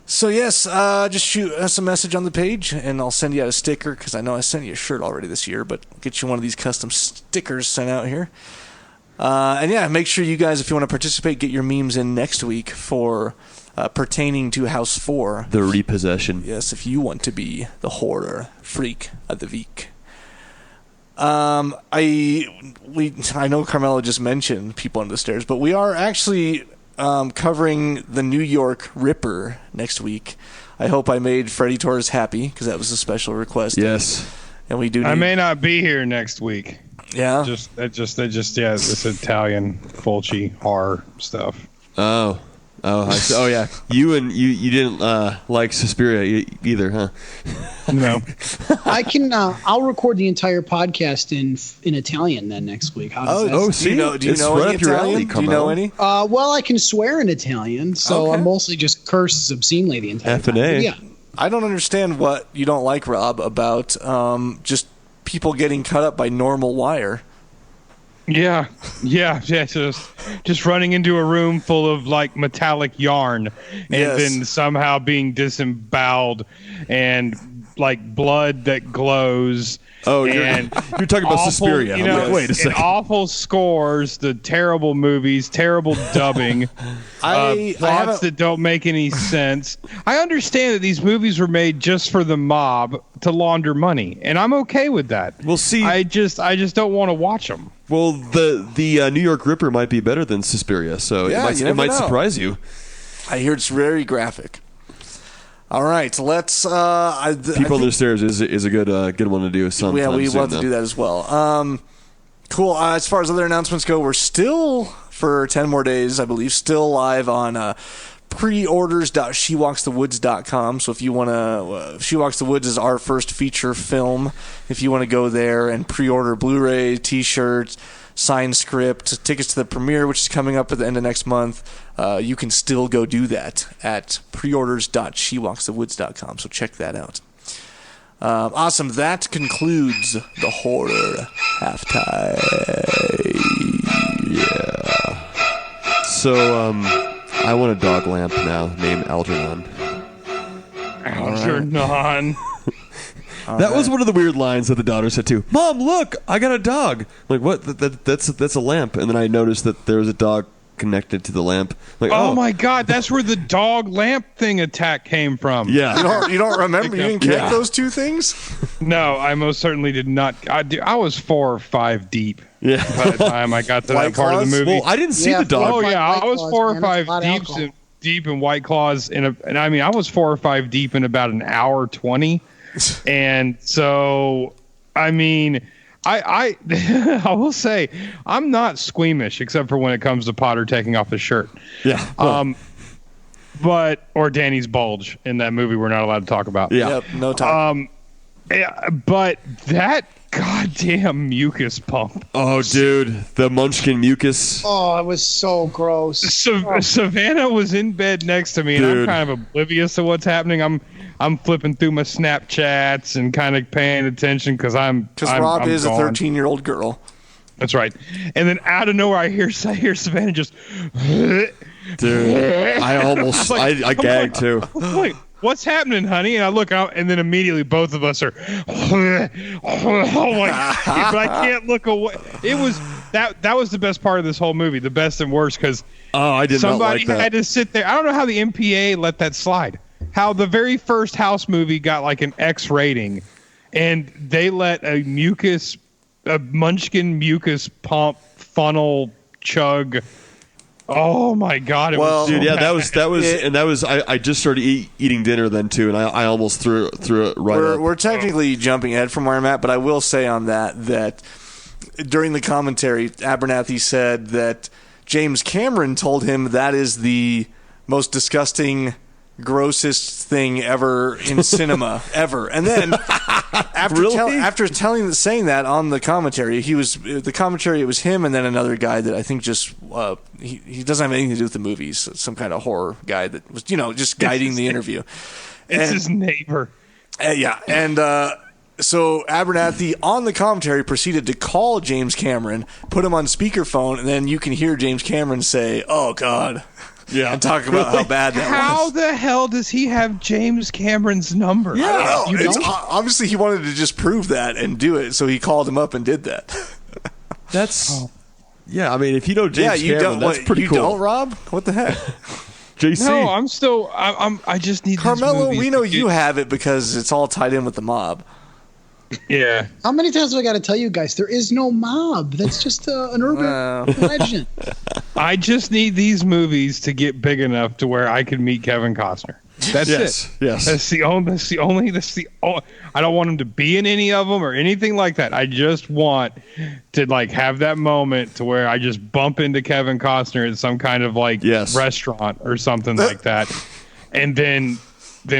So yes, just shoot us a message on the page, and I'll send you out a sticker, because I know I sent you a shirt already this year, but I'll get you one of these custom stickers sent out here. And yeah, make sure you guys, if you want to participate, get your memes in next week for pertaining to House 4. The repossession. Yes, if you want to be the horror freak of the week. I know Carmelo just mentioned People Under the Stairs, but we are actually covering the New York Ripper next week. I hope I made Freddie Torres happy, because that was a special request. Yes. And we do I need- may not be here next week. Yeah. This Italian Fulci horror stuff. Oh, yeah. You didn't like Suspiria either, huh? No. I can. I'll record the entire podcast in Italian then next week. How does that sound? see, do you it's know right any up your Italian? alley, Do you know Carmelo. any? Well, I can swear in Italian, so Okay. I mostly just curse obscenely the entire F and time. A. But yeah. I don't understand what you don't like, Rob, about just people getting cut up by normal wire. Yeah. Just running into a room full of like metallic yarn, and then somehow being disemboweled, and like blood that glows. Oh, you're talking about awful, Suspiria. Wait a second. And awful scores, the terrible movies, terrible dubbing, plots that don't make any sense. I understand that these movies were made just for the mob to launder money, and I'm okay with that. We'll see. I just don't want to watch them. Well, the New York Ripper might be better than Suspiria, so it might surprise you. I hear it's very graphic. All right, let's. People Under the Stairs is a good one to do. Yeah, we want to do that as well. Cool. As far as other announcements go, we're still for 10 more days, I believe, still live on preorders.shewalksthewoods.com. So if you want to, She Walks the Woods is our first feature film. If you want to go there and pre-order Blu-ray, T-shirts, signed script, tickets to the premiere, which is coming up at the end of next month, you can still go do that at preorders.shewalksthewoods.com. So check that out. Awesome. That concludes the horror halftime. Yeah. So, I want a dog lamp now named Algernon. Algernon. That was one of the weird lines that the daughter said too. Mom, look, I got a dog. I'm like, what? That's a lamp. And then I noticed that there was a dog connected to the lamp. Like, oh my God, that's where the dog lamp thing attack came from. Yeah. You don't remember? You didn't connect those two things? No, I most certainly did not. I was 4 or 5 deep. Yeah. By the time I got to that part of the movie. Well, I didn't see the dog. Oh yeah, I was White 4 or Claws, 5 deep in White Claws and I mean I was 4 or 5 deep in about an hour 20, and so I mean I I will say I'm not squeamish except for when it comes to Potter taking off his shirt. Yeah. Well, Or Danny's bulge in that movie we're not allowed to talk about. Yeah. Yep, no time. Yeah, but that goddamn mucus pump. Oh, dude, the Munchkin mucus. Oh, it was so gross. Savannah was in bed next to me, and I'm Dude. kind of oblivious to what's happening. I'm flipping through my Snapchats and kind of paying attention because Rob I'm is a gone. 13-year-old girl. That's right. And then out of nowhere, I hear Savannah just. Dude, I almost I gagged too. Wait, what's happening, honey? And I look out, and then immediately both of us are. Oh my God! But I can't look away. It was that was the best part of this whole movie, the best and worst, because I did not somebody like that. had to sit there. I don't know how the MPA let that slide. How the very first House movie got like an X rating, and they let a Munchkin mucus pump funnel chug. Oh my God! It was dude, so yeah, bad. that was. I just started eating dinner then too, and I almost threw it right up. We're technically jumping ahead from where I'm at, but I will say on that during the commentary, Abernathy said that James Cameron told him that is the most disgusting, grossest thing ever in cinema ever. And then after saying that on the commentary, it was him and then another guy that I think just he doesn't have anything to do with the movies, some kind of horror guy that was just guiding the interview. It's his neighbor. So Abernathy on the commentary proceeded to call James Cameron, put him on speakerphone, and then you can hear James Cameron say, "Oh God." Yeah. And talk about how bad that was. How the hell does he have James Cameron's number? I don't know. Obviously, he wanted to just prove that and do it, so he called him up and did that. Yeah, I mean, if you know James Cameron, that's pretty cool. You don't, Rob? What the heck? JC. No, I just need Carmelo, these movies we know to you get- have it because it's all tied in with the mob. Yeah. How many times have I got to tell you guys? There is no mob. That's just an urban legend. I just need these movies to get big enough to where I can meet Kevin Costner. That's it. Yes. That's the only. I don't want him to be in any of them or anything like that. I just want to have that moment to where I just bump into Kevin Costner at some kind of restaurant or something like that, and then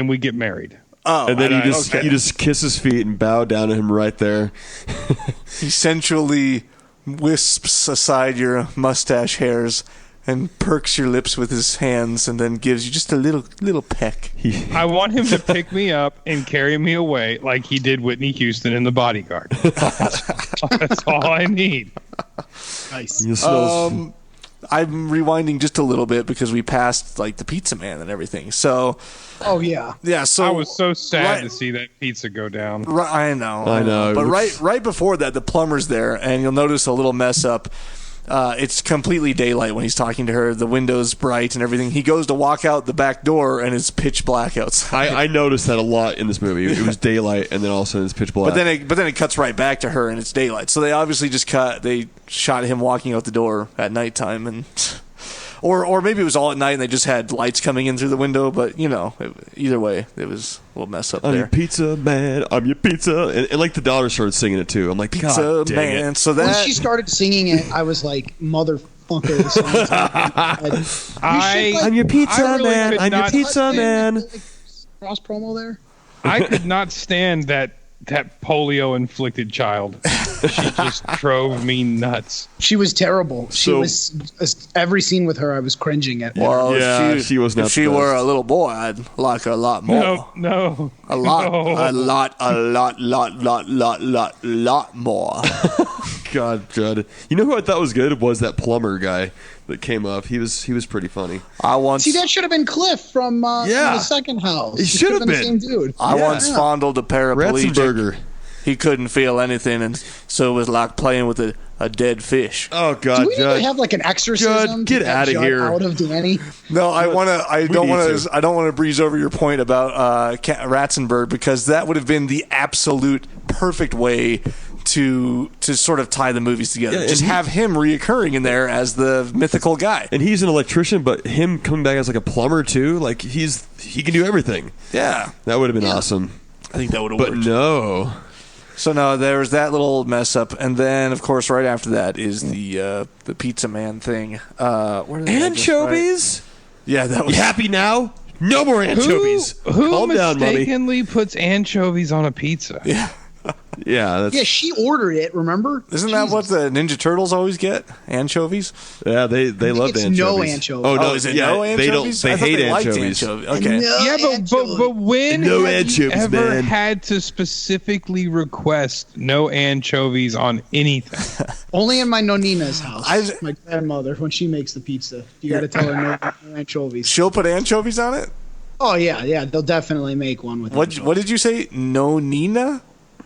we get married. Oh, and then you just kiss his feet and bow down to him right there. He sensually wisps aside your mustache hairs and perks your lips with his hands, and then gives you just a little peck. I want him to pick me up and carry me away like he did Whitney Houston in The Bodyguard. That's all I need. Nice. You smell I'm rewinding just a little bit because we passed like the pizza man and everything. So Oh yeah. yeah, so I was so sad right- to see that pizza go down. Right, I know. I know. But right before that, the plumber's there, and you'll notice a little mess up. It's completely daylight when he's talking to her. The window's bright and everything. He goes to walk out the back door, and it's pitch black outside. I noticed that a lot in this movie. It was daylight, and then all of a sudden it's pitch black. But then it cuts right back to her, and it's daylight. So they obviously just they shot him walking out the door at nighttime, and or maybe it was all at night, and they just had lights coming in through the window. But either way, it was a little mess up I'm there. your pizza man. I'm your pizza, and like the daughter started singing it too. I'm like, Pizza God dang man. it. So When that she started singing it, I was like, motherfucker. This song's I'm your pizza I really man. could I'm your not- pizza man. cross promo there. I could not stand that polio-inflicted child. She just drove me nuts. She was terrible. She So- was every scene with her. I was cringing at. Well, Yeah, if she was not If she the were best. a little boy, I'd like her a lot more. No. A lot, no. a lot more. God, Judd. You know who I thought was good was that plumber guy that came up. He was pretty funny. I once, See, that should have been Cliff from Yeah. the second house. It should have the been. same dude. I once fondled a paraplegic. Ratzenberger. He couldn't feel anything, and so it was like playing with a dead fish. Oh Do God, we need Judd. to have like an exorcism? Judd, get to get outta Judd here. Out of Danny. No, I don't need want to. I don't want to breeze over your point about Ratzenberg, because that would have been the absolute perfect way to sort of tie the movies together. Yeah, Just and have him reoccurring in there as the mythical guy. And he's an electrician, but him coming back as like a plumber too, like he can do everything. Yeah, That would have been awesome. I think that would have But worked. no. So no, there was that little mess up, and then of course right after that is the pizza man thing. Where did I have this right? Anchovies? Yeah, that You was. happy now? No more anchovies. Who Calm down, mommy. mistakenly puts anchovies on a pizza? Yeah, that's Yeah, she ordered it. Remember? Isn't that what the Ninja Turtles always get? Anchovies? yeah. They love it's anchovies. no anchovies. Oh no, is it yeah, no They don't. anchovies? They I thought hate liked anchovies. Okay. No Yeah, but when No have you anchovies, ever man. had to specifically request no anchovies on anything? Only in my nonina's house. I- My grandmother, when she makes the pizza, you got to tell her no anchovies. She'll put anchovies on it? Oh yeah, they'll definitely make one with. What anchovies. did you say? No Nina?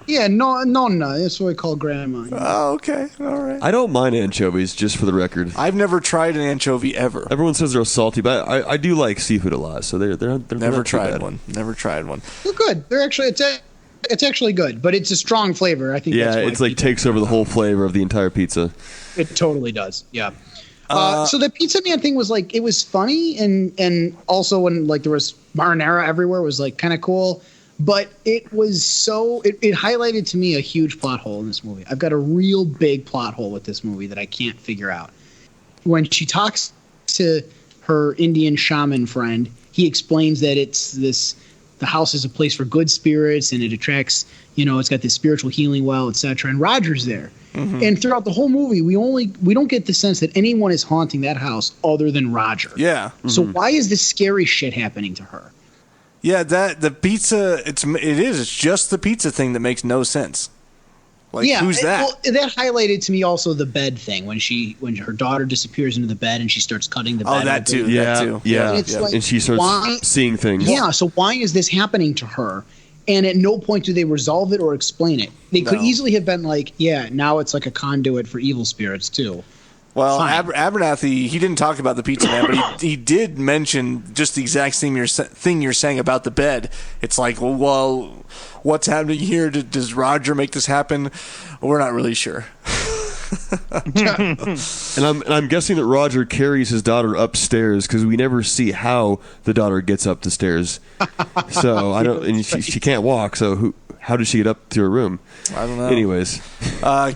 Yeah, nonna. That's what we call grandma. Oh, okay. All right. I don't mind anchovies, just for the record. I've never tried an anchovy ever. Everyone says they're salty, but I do like seafood a lot, so they're Never not too tried bad. one. Never tried one. They're good. They're actually it's actually good, but it's a strong flavor. I think. Yeah, that's why it's like takes over the whole flavor of the entire pizza. it totally does. Yeah. So the pizza man thing was like, it was funny, and also when like there was marinara everywhere was like kind of cool, but it was it highlighted to me a huge plot hole in this movie. I've got a real big plot hole with this movie that I can't figure out. When she talks to her Indian shaman friend, he explains that the house is a place for good spirits, and it attracts, it's got this spiritual healing well, etc. And Roger's there. Mm-hmm. And throughout the whole movie, we don't get the sense that anyone is haunting that house other than Roger. Yeah. So why is this scary shit happening to her? Yeah, the pizza, it's just the pizza thing that makes no sense. Like, who's that? Well, that highlighted to me also the bed thing when her daughter disappears into the bed and she starts cutting the bed. Oh, that too. Yeah, That too. yeah. And it's like, and she starts why- seeing things. Yeah, so why is this happening to her? And at no point do they resolve it or explain it. They could No. easily have been like, yeah, now it's like a conduit for evil spirits too. Well, Fine. Abernathy, he didn't talk about the pizza man, but he did mention just the exact thing you're saying about the bed. It's like, well, what's happening here? Does Roger make this happen? We're not really sure. And I'm guessing that Roger carries his daughter upstairs because we never see how the daughter gets up the stairs. So I don't, and she can't walk. So how does she get up to her room? I don't know. Anyways,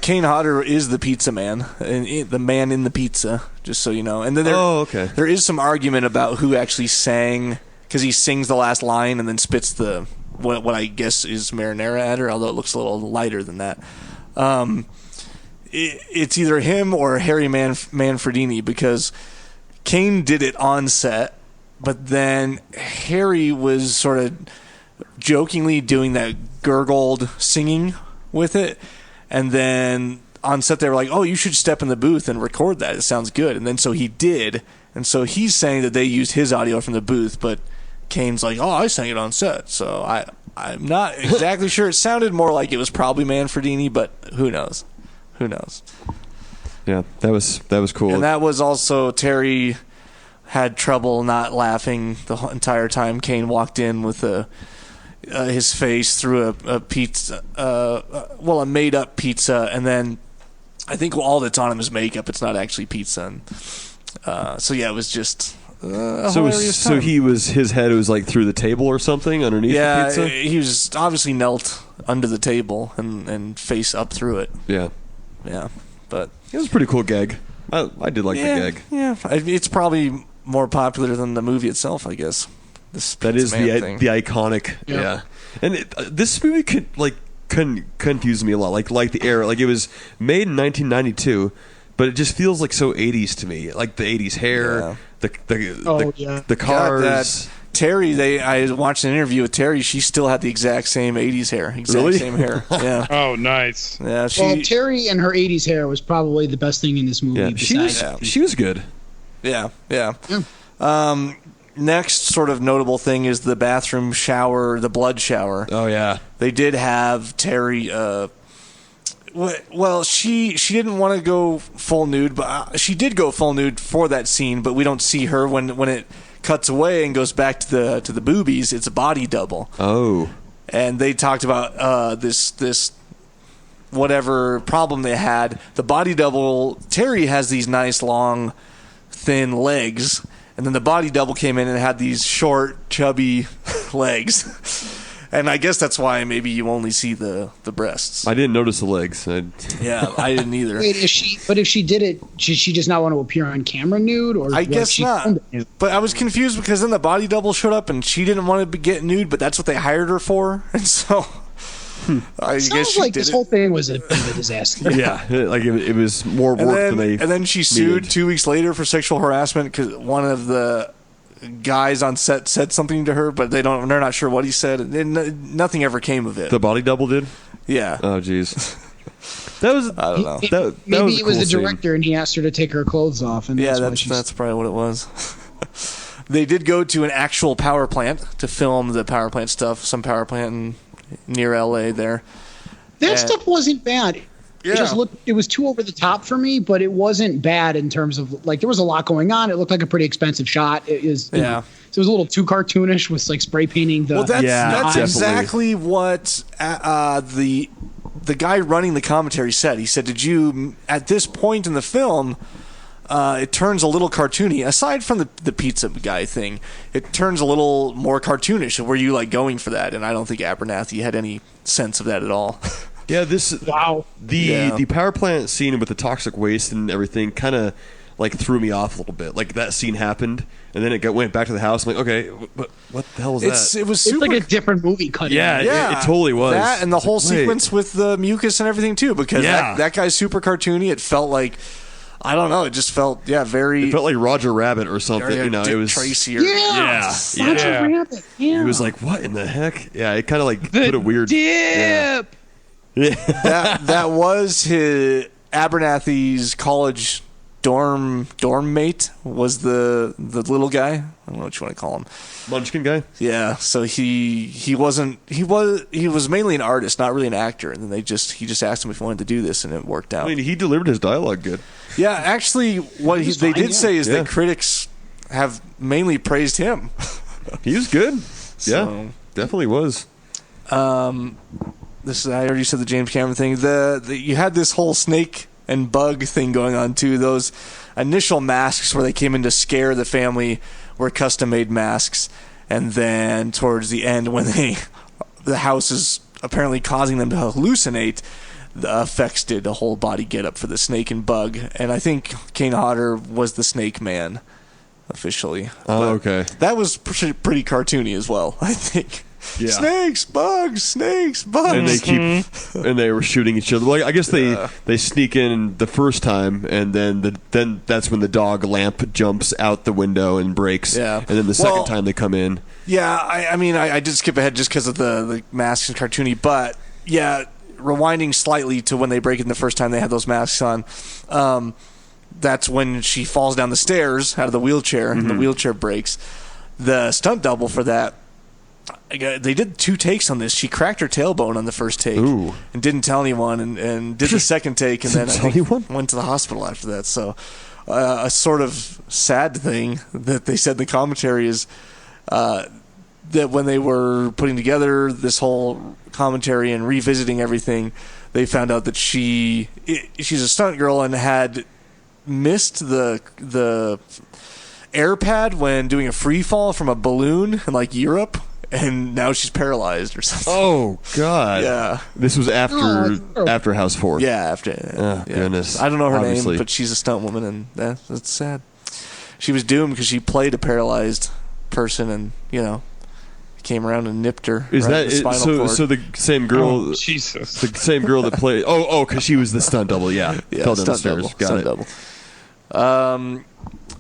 Kane Hodder is the pizza man, and the man in the pizza, just so you know. And then okay. there is some argument about who actually sang, because he sings the last line and then spits the what I guess is marinara at her, although it looks a little lighter than that. It's either him or Harry Manfredini, because Kane did it on set, but then Harry was sort of jokingly doing that gurgled singing with it, and then on set they were like, oh, you should step in the booth and record that. It sounds good. And then so he did. And so he's saying that they used his audio from the booth, but Kane's like, oh, I sang it on set. So I'm not exactly sure. It sounded more like it was probably Manfredini, but who knows? Who knows? Yeah, that was cool. And that was also Terry had trouble not laughing the entire time Kane walked in with his face through a pizza, a made-up pizza, and then I think all that's on him is makeup. It's not actually pizza. And, so yeah, it was just a hilarious time. His head was like through the table or something underneath the pizza? Yeah, he was obviously knelt under the table and face up through it. Yeah. Yeah, but it was a pretty cool gag. I did like the gag. Yeah, it's probably more popular than the movie itself, I guess. That is the iconic. Yeah. And this movie confused me a lot. Like the era. Like it was made in 1992, but it just feels like so 80s to me. Like the 80s hair, the cars. Terry, I watched an interview with Terry. She still had the exact same 80s hair. Same hair. Yeah. Oh, nice. Yeah. Terry and her 80s hair was probably the best thing in this movie. Yeah, she was good. Yeah. Next sort of notable thing is the bathroom shower, the blood shower. Oh, yeah. They did have Terry... well, she didn't want to go full nude, but she did go full nude for that scene, but we don't see her when it cuts away and goes back to the boobies. It's a body double. Oh. And they talked about this whatever problem they had. The body double, Terry has these nice long thin legs, and then the body double came in and had these short chubby legs. And I guess that's why maybe you only see the breasts. I didn't notice the legs. Yeah, I didn't either. Wait, if she did it, did she just not want to appear on camera nude? Or I guess not. But I was confused because then the body double showed up and she didn't want to get nude, but that's what they hired her for. And so I guess she like did this it. whole thing was a bit of a disaster. Yeah, like it was more work than they. And then she sued 2 weeks later for sexual harassment because one of the guys on set said something to her, but they're not sure what he said. And nothing ever came of it. The body double did? Yeah. Oh, jeez. That was I don't know. Maybe was it was cool the director and he asked her to take her clothes off. And that's probably what it was. They did go to an actual power plant to film the power plant stuff. Some power plant near LA there. That stuff wasn't bad. Yeah. It was too over the top for me, but it wasn't bad in terms of like there was a lot going on. It looked like a pretty expensive shot. It was it was a little too cartoonish with like spray painting the. Well, that's exactly what the guy running the commentary said. He said, "Did you at this point in the film?" It turns a little cartoony. Aside from the pizza guy thing, it turns a little more cartoonish. Were you like going for that? And I don't think Abernathy had any sense of that at all. Yeah, the power plant scene with the toxic waste and everything kind of like threw me off a little bit. Like that scene happened, and then it went back to the house. I'm like, okay, what the hell was that? It was super, it's like a different movie cut. Yeah, it totally was. That and the whole sequence with the mucus and everything too, because that guy's super cartoony. It felt like. I don't know. It just felt, very... It felt like Roger Rabbit or something. It was Tracy. Roger Rabbit. Yeah. It was like, what in the heck? Yeah, it kind of like put a weird... Dip! Yeah. that was his Abernathy's college dorm mate was the little guy. I don't know what you want to call him. Munchkin guy? Yeah, so he was mainly an artist, not really an actor, and then he just asked him if he wanted to do this, and it worked out. I mean, he delivered his dialogue good. Yeah, actually, what they did say is that critics have mainly praised him. He was good. Yeah, definitely was. I already said the James Cameron thing. You had this whole snake and bug thing going on too. Those initial masks where they came in to scare the family were custom-made masks, and then towards the end when the house is apparently causing them to hallucinate, the effects did a whole body get-up for the snake and bug, and I think Kane Hodder was the Snake Man officially. Oh, okay. That was pretty cartoony as well, I think. Yeah. Snakes, bugs. And they and they were shooting each other. Like I guess they sneak in the first time, and then that's when the dog lamp jumps out the window and breaks. Yeah. And then the second time they come in. Yeah, I mean I did skip ahead just because of the masks and cartoony, but yeah, rewinding slightly to when they break in the first time they have those masks on. That's when she falls down the stairs out of the wheelchair, and the wheelchair breaks. The stunt double for that, they did 2 takes on this. She cracked her tailbone on the first take and didn't tell anyone, and did the second take, and then I think went to the hospital after that. So a sort of sad thing that they said in the commentary is that when they were putting together this whole commentary and revisiting everything, they found out that she's a stunt girl and had missed the air pad when doing a free fall from a balloon in like Europe, and now she's paralyzed or something. Oh God! Yeah, this was after House 4. Yeah, after. Goodness! I don't know her Obviously. name, but she's a stunt woman, and that's sad. She was doomed because she played a paralyzed person, and came around and nipped her. Is right in the spinal cord. so the same girl? Oh, Jesus. The same girl that played. Because she was the stunt double. Yeah, fell down the stairs. Got it. Double.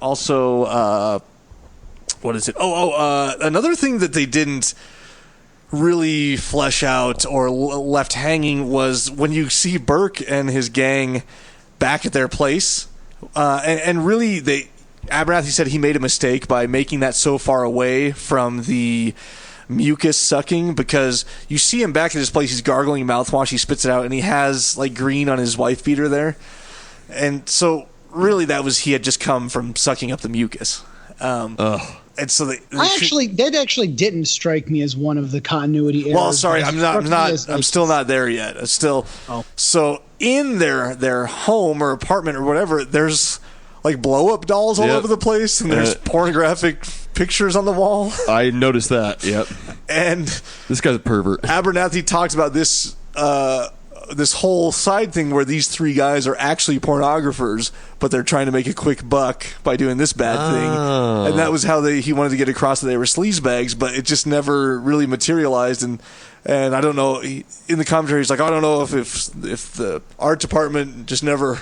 Also, what is it? Another thing that they didn't really flesh out or left hanging was when you see Burke and his gang back at their place, and really Abernathy said he made a mistake by making that so far away from the mucus sucking, because you see him back at his place, he's gargling mouthwash, he spits it out, and he has like green on his wife beater there, and so really he had just come from sucking up the mucus. And so that actually didn't strike me as one of the continuity errors. Well, sorry, I'm still not there yet. It's still so in their home or apartment or whatever, there's like blow-up dolls all over the place, and there's pornographic pictures on the wall. I noticed that. Yep. And this guy's a pervert. Abernathy talks about this whole side thing where these 3 guys are actually pornographers, but they're trying to make a quick buck by doing this bad thing. And that was how he wanted to get across that they were sleazebags, but it just never really materialized. And I don't know. In the commentary, he's like, I don't know if the art department just never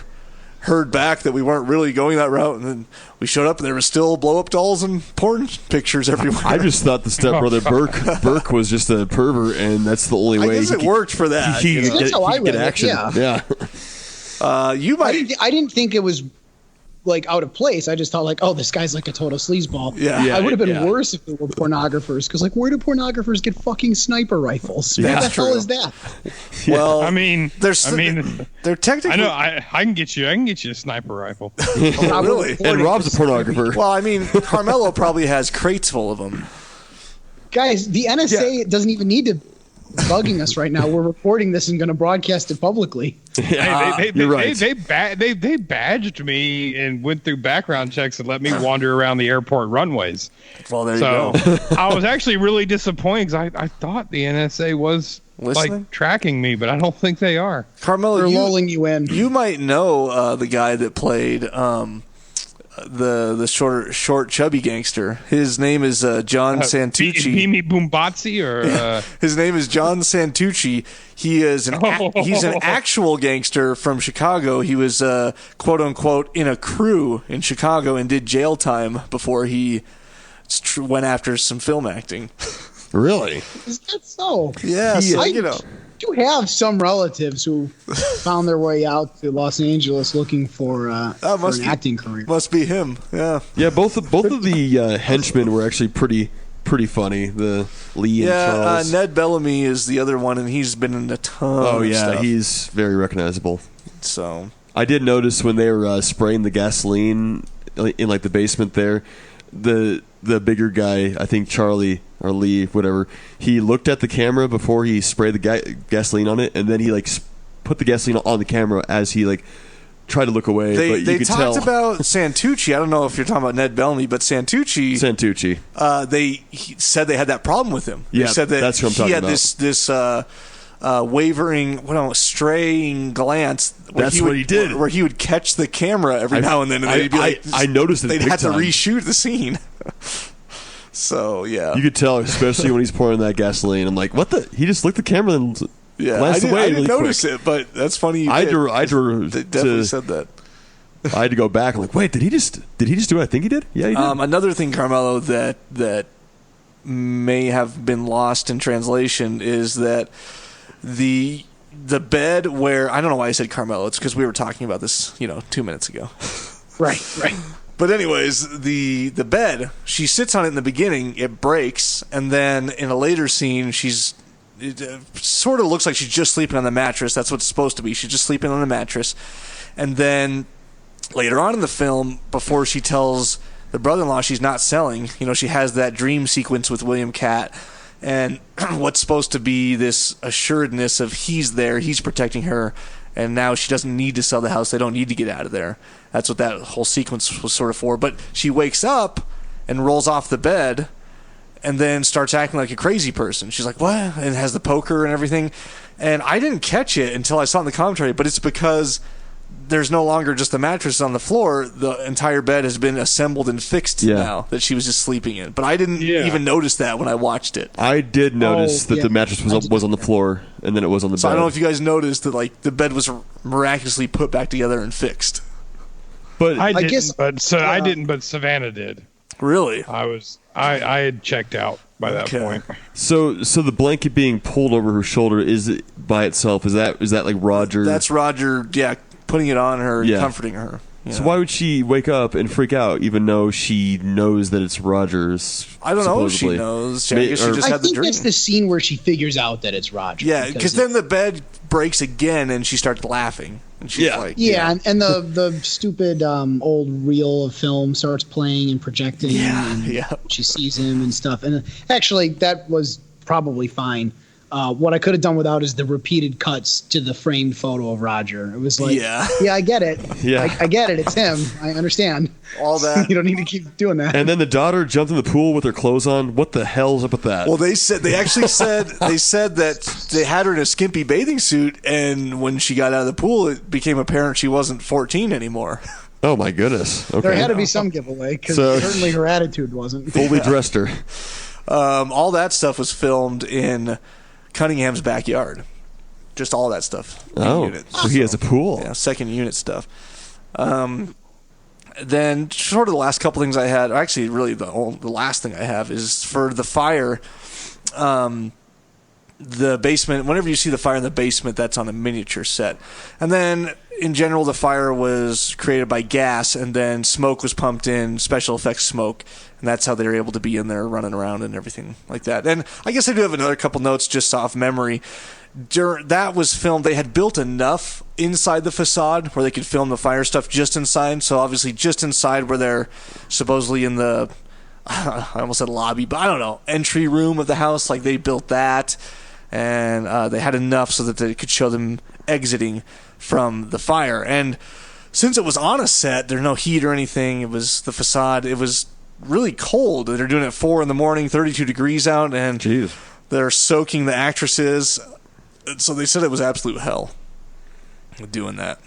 heard back that we weren't really going that route, and then we showed up and there were still blow-up dolls and porn pictures everywhere. I just thought the stepbrother Burke was just a pervert, and that's the only way. I guess it worked for that. That's how I read action. It, Yeah. You might. I didn't think it was like out of place. I just thought like, oh, this guy's like a total sleazeball. Yeah. I would have been worse if they were pornographers, because like, where do pornographers get fucking sniper rifles? Yeah, what the hell is that? Well, I mean, they're technically. I know. I can get you a sniper rifle. Really? And Rob's a pornographer. Well, I mean, Carmelo probably has crates full of them. Guys, the NSA doesn't even need to bugging us right now. We're recording this and going to broadcast it publicly. You're right. They badged me and went through background checks and let me wander around the airport runways. Well, there you go. I was actually really disappointed because I thought the NSA was like tracking me, but I don't think they are. Carmelo, they're lulling you in. You might know the guy that played the short chubby gangster. His name is John Santucci. Mimi Boombatsi, or his name is John Santucci. He is he's an actual gangster from Chicago. He was quote unquote in a crew in Chicago and did jail time before he went after some film acting. Really? Is that so? Yeah, I do have some relatives who found their way out to Los Angeles looking for an acting career. Must be him. Yeah. Yeah. Both of the henchmen were actually pretty funny. The Lee and Charles. Ned Bellamy is the other one, and he's been in a ton. Oh yeah, of stuff. he's very recognizable. So I did notice when they were spraying the gasoline in like the basement there, the bigger guy, I think Charlie or Lee, whatever, he looked at the camera before he sprayed the gasoline on it, and then he like put the gasoline on the camera as he like tried to look away. They talked about Santucci. I don't know if you're talking about Ned Bellamy, but Santucci. They said they had that problem with him. Yeah, they said that's what I'm talking about. He had this wavering, straying glance. That's what he did. Where he would catch the camera every now and then, and they'd be like, I noticed it. They'd have to reshoot the scene. So yeah, you could tell, especially when he's pouring that gasoline. I'm like, what the? He just looked at the camera and glanced away. I didn't notice it, but that's funny. I definitely said that. I had to go back. I'm like, wait, did he just do what I think he did? Yeah, he did. Another thing, Carmelo, that may have been lost in translation is that the the bed where, I don't know why I said Carmelo. It's because we were talking about this, 2 minutes ago. Right. But anyways, the bed, she sits on it in the beginning, it breaks, and then in a later scene, it sort of looks like she's just sleeping on the mattress. That's what it's supposed to be. She's just sleeping on the mattress. And then later on in the film, before she tells the brother-in-law she's not selling, she has that dream sequence with William Catt, and what's supposed to be this assuredness of he's there, he's protecting her, and now she doesn't need to sell the house. They don't need to get out of there. That's what that whole sequence was sort of for. But she wakes up and rolls off the bed and then starts acting like a crazy person. She's like, what? And has the poker and everything. And I didn't catch it until I saw it in the commentary, but it's because there's no longer just the mattress on the floor. The entire bed has been assembled and fixed now that she was just sleeping in. But I didn't even notice that when I watched it. I did notice that the mattress was on the floor, and then it was on the bed. So I don't know if you guys noticed that the bed was miraculously put back together and fixed. But I didn't, but Savannah did. Really? I had checked out by that point. So the blanket being pulled over her shoulder, is it by itself? Is that like Roger? That's Roger, putting it on her and comforting her. So why would she wake up and freak out, even though she knows that it's Roger's? I don't know if she knows. I guess she just had the dream. I think it's the scene where she figures out that it's Roger. Yeah, because then the bed breaks again and she starts laughing. And she's like... Yeah, and the stupid old reel of film starts playing and projecting. She sees him and stuff. And actually, that was probably fine. What I could have done without is the repeated cuts to the framed photo of Roger. It was like, I get it. Yeah. I get it. It's him. I understand. All that. You don't need to keep doing that. And then the daughter jumped in the pool with her clothes on. What the hell's up with that? Well, they said that they had her in a skimpy bathing suit, and when she got out of the pool, it became apparent she wasn't 14 anymore. Oh my goodness. Okay. There had to be some giveaway, because certainly her attitude wasn't. Fully dressed her. All that stuff was filmed in Cunningham's backyard. Just all that stuff. So he has a pool. Yeah, second unit stuff. Then sort of the last couple things I had, actually really the last thing I have is for the fire, the basement, whenever you see the fire in the basement, that's on a miniature set. And then in general, the fire was created by gas, and then smoke was pumped in, special effects smoke, and that's how they were able to be in there running around and everything like that. And I guess I do have another couple notes just off memory. That was filmed, they had built enough inside the facade where they could film the fire stuff just inside. So obviously just inside where they're supposedly in the, I almost said lobby, but I don't know, entry room of the house, like they built that. And they had enough so that they could show them exiting from the fire. And since it was on a set, there's no heat or anything. It was the facade. It was really cold. They're doing it at 4 a.m, 32 degrees out, and they're soaking the actresses. So they said it was absolute hell doing that.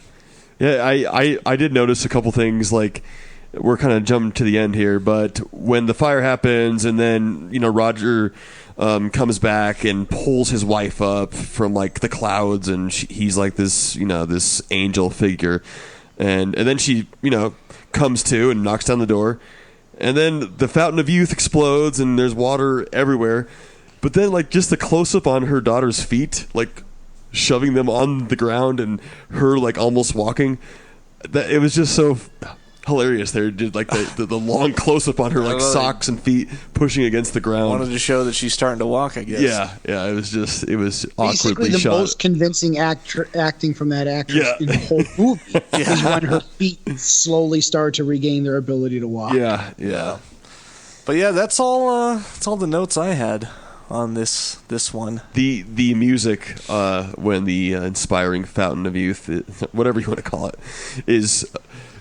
Yeah, I did notice a couple things. Like, we're kind of jumping to the end here, but when the fire happens and then Roger comes back and pulls his wife up from like the clouds, and he's like this this angel figure, and then she comes to and knocks down the door, and then the fountain of youth explodes and there's water everywhere, but then like just the close up on her daughter's feet, like shoving them on the ground and her like almost walking, that it was just so hilarious. They did like the long close up on her like socks and feet pushing against the ground. Wanted to show that she's starting to walk, I guess. Yeah. It was awkwardly basically the shot. most convincing acting from that actress in the whole movie is when her feet slowly start to regain their ability to walk. Yeah. But yeah, that's all the notes I had on this one. The music when the inspiring fountain of youth, whatever you want to call it, is.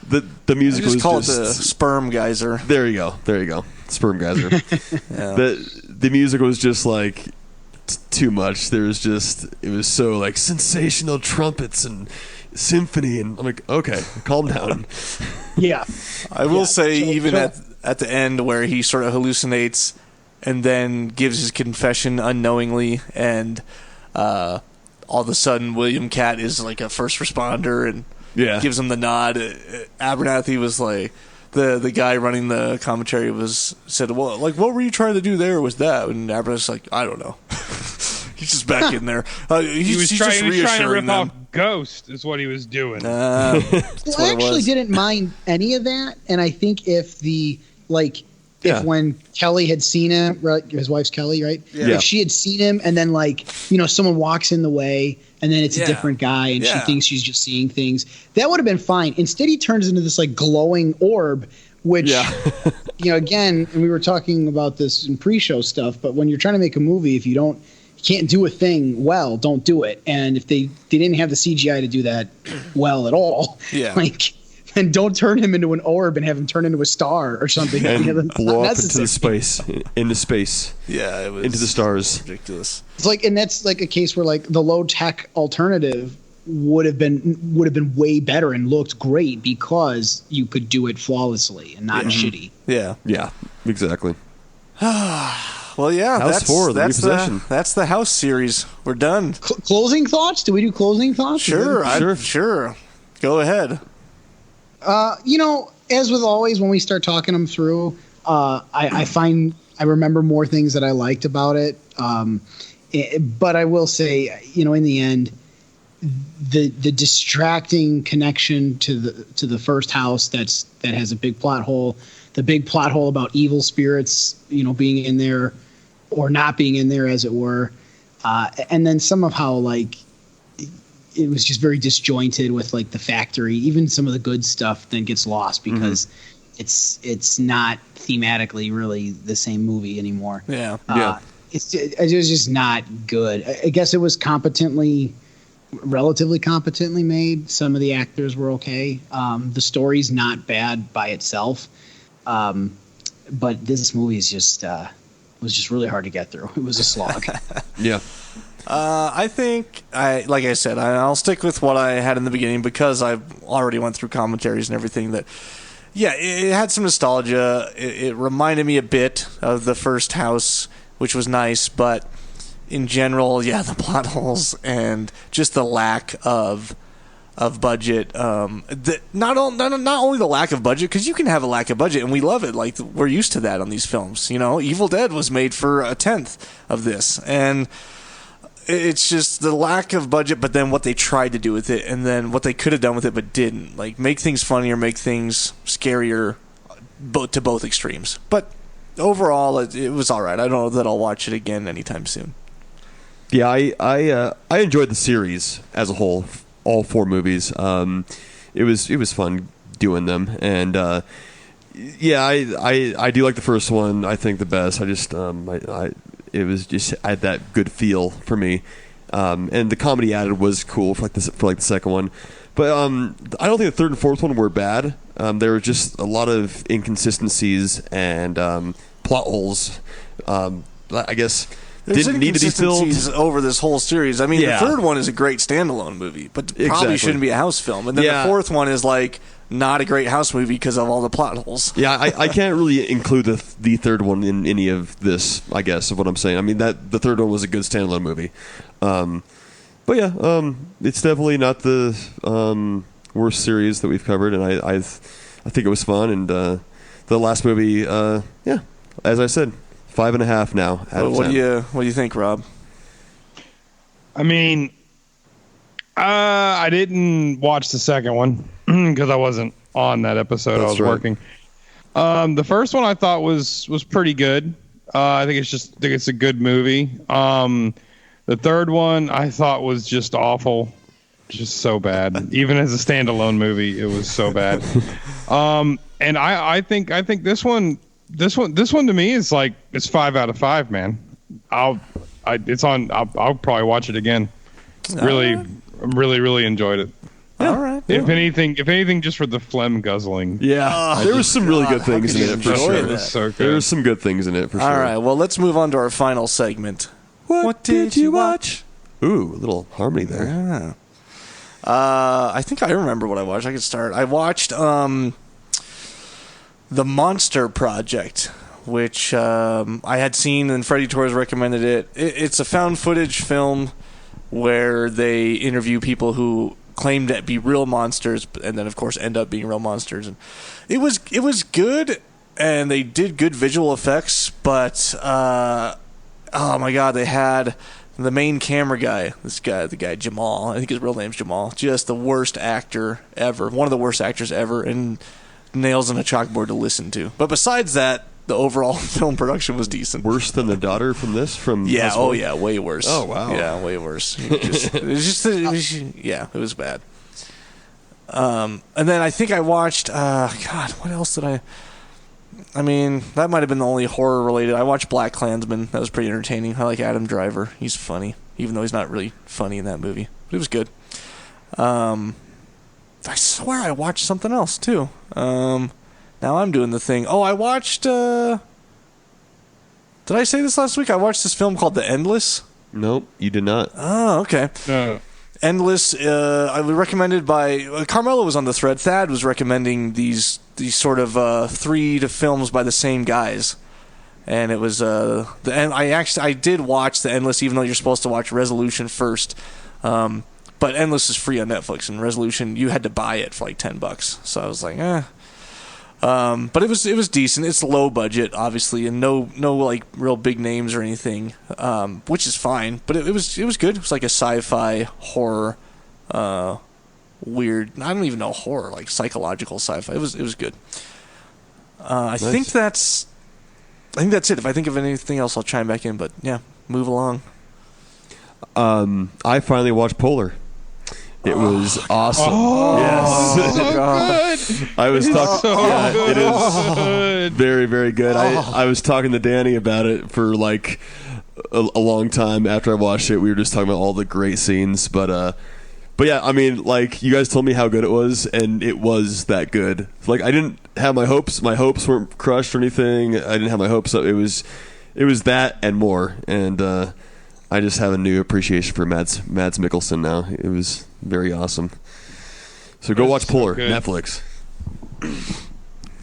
The music was call it the sperm geyser. There you go, sperm geyser. The music was just like too much. It was so like sensational trumpets and symphony, and I'm like, okay, calm down. Yeah, I will say even at the end where he sort of hallucinates and then gives his confession unknowingly, and all of a sudden William Catt is like a first responder and gives him the nod. Abernathy was like, the guy running the commentary said, well, like, what were you trying to do there with that? And Abernathy's like, I don't know. He's just back in there. He was he's trying just to reassuring rip them. off Ghost, is what he was doing. Well, what I it actually was. didn't mind any of that, and I think if when Kelly had seen him, right, his wife's Kelly, right? Yeah. If she had seen him, and then someone walks in the way, and then it's a different guy, and she thinks she's just seeing things, that would have been fine. Instead, he turns into this glowing orb, which again, and we were talking about this in pre-show stuff, but when you're trying to make a movie, if you can't do a thing well, don't do it. And if they didn't have the CGI to do that well at all, and don't turn him into an orb and have him turn into a star or something. And blow up into space. Yeah, it was into the stars. ridiculous. It's and that's a case where the low tech alternative would have been way better and looked great because you could do it flawlessly and not shitty. Yeah. Yeah, exactly. Well, yeah, House 4, the repossession. That's the House series. We're done. Closing thoughts? Do we do closing thoughts? Sure. Go ahead. As with always, when we start talking them through, I find I remember more things that I liked about it. But I will say, in the end, the distracting connection to the first house that has a big plot hole, the big plot hole about evil spirits, being in there or not being in there, as it were, and then some of how it was just very disjointed with the factory. Even some of the good stuff then gets lost because it's not thematically really the same movie anymore. Yeah. It was just not good. I guess it was relatively competently made. Some of the actors were okay. The story's not bad by itself, but this movie is was just really hard to get through. It was a slog. Yeah. I think like I said, I'll stick with what I had in the beginning because I already went through commentaries and everything. That it had some nostalgia. It reminded me a bit of the first House, which was nice, but in general, the plot holes and just the lack of budget. Not only the lack of budget, because you can have a lack of budget and we love it. We're used to that on these films. Evil Dead was made for a 1/10 of this, and it's just the lack of budget, but then what they tried to do with it, and then what they could have done with it but didn't. Make things funnier, make things scarier, to both extremes. But overall, it was all right. I don't know that I'll watch it again anytime soon. Yeah, I enjoyed the series as a whole, all 4 movies. It was fun doing them, and I do like the first one. I think the best. I just it was just had that good feel for me, and the comedy added was cool for the second one. But I don't think the third and fourth one were bad. There were just a lot of inconsistencies and plot holes. I guess There's didn't need to be filled inconsistencies over this whole series. I mean, the third one is a great standalone movie, but probably shouldn't be a house film. And then the fourth one is not a great house movie because of all the plot holes. Yeah, I can't really include the third one in any of this, I guess, of what I'm saying. I mean, the third one was a good standalone movie. But it's definitely not the worst series that we've covered, and I think it was fun. And the last movie, as I said, 5.5 now. What do you think, Rob? I mean, I didn't watch the second one because I wasn't on that episode. I was working. The first one I thought was pretty good. I think it's a good movie. The third one I thought was just awful, just so bad. Even as a standalone movie, it was so bad. And I think this one to me is it's 5 out of 5, man. I'll probably watch it again. Really enjoyed it. Yeah. All right. If anything, just for the phlegm guzzling. Yeah, there was some really good things in it for sure. It was so good. There was some good things in it for sure. All right. Well, let's move on to our final segment. What did you watch? Ooh, a little harmony there. Yeah. I think I remember what I watched. I could start. I watched The Monster Project, which I had seen, and Freddie Torres recommended it. It's a found footage film where they interview people who claim to be real monsters, and then of course end up being real monsters. And it was good, and they did good visual effects, but oh my god, they had the main camera guy, the guy Jamal, I think his real name's Jamal, just the worst actor ever, one of the worst actors ever, and nails on a chalkboard to listen to. But besides that, the overall film production was decent. Worse than the daughter from this? Yeah, Household? oh yeah, way worse. Oh, wow. Yeah, way worse. It was bad. And then I think I watched, God, what else did I mean, that might have been the only horror related. I watched Black Klansman. That was pretty entertaining. I like Adam Driver. He's funny, even though he's not really funny in that movie. But it was good. I swear I watched something else too. Now I'm doing the thing. Oh, I watched, did I say this last week? I watched this film called The Endless. Nope, you did not. Oh, okay. No. Endless. I was recommended by Carmelo was on the thread. Thad was recommending these sort of 3 films by the same guys, and it was I did watch The Endless, even though you're supposed to watch Resolution first. But Endless is free on Netflix, and Resolution you had to buy it for like $10. So I was like, eh. But it was decent. It's low budget, obviously, and no like real big names or anything, which is fine. But it was good. It was like a sci-fi horror, weird. I don't even know horror, like psychological sci-fi. It was good. I think that's it. If I think of anything else, I'll chime back in. But yeah, move along. I finally watched Polar. It was awesome. Oh, yes. so good. I was talking. So It is good. very, very good. I was talking to Danny about it for like a long time after I watched it. We were just talking about all the great scenes, but yeah, I mean, like you guys told me how good it was, and it was that good. Like I didn't have my hopes. My hopes weren't crushed or anything. I didn't have my hopes up. It was that and more, and I just have a new appreciation for Mads Mikkelsen now. It was very awesome. So go watch Polar, Netflix.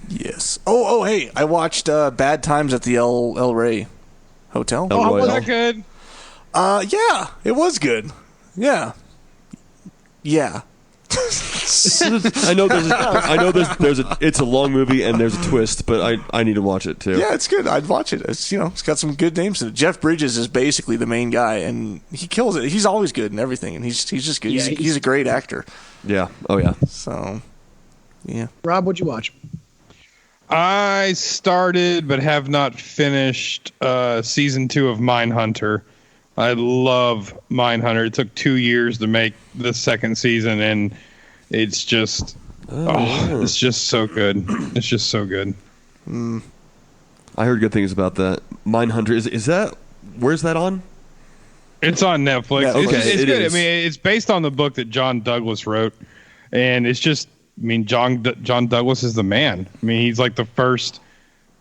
Yes. Oh, hey, I watched Bad Times at the El Rey Hotel. El Royale. Was that good? Yeah, it was good. Yeah. I know there's it's a long movie and there's a twist, but I need to watch it too. Yeah, it's good. I'd watch it. It's it's got some good names in it. Jeff Bridges is basically the main guy, and he kills it. He's always good and everything, and he's just good. Yeah, he's a great actor. Yeah. Oh yeah. So, yeah. Rob, what'd you watch? I started but have not finished season 2 of Mindhunter. I love Mindhunter. It took 2 years to make the second season, and it's just it's just so good. It's just so good. I heard good things about that. Mindhunter is that where's that on? It's on Netflix. Yeah, okay, It's it good. is. I mean, it's based on the book that John Douglas wrote, and it's just. I mean, John Douglas is the man. I mean, he's like the first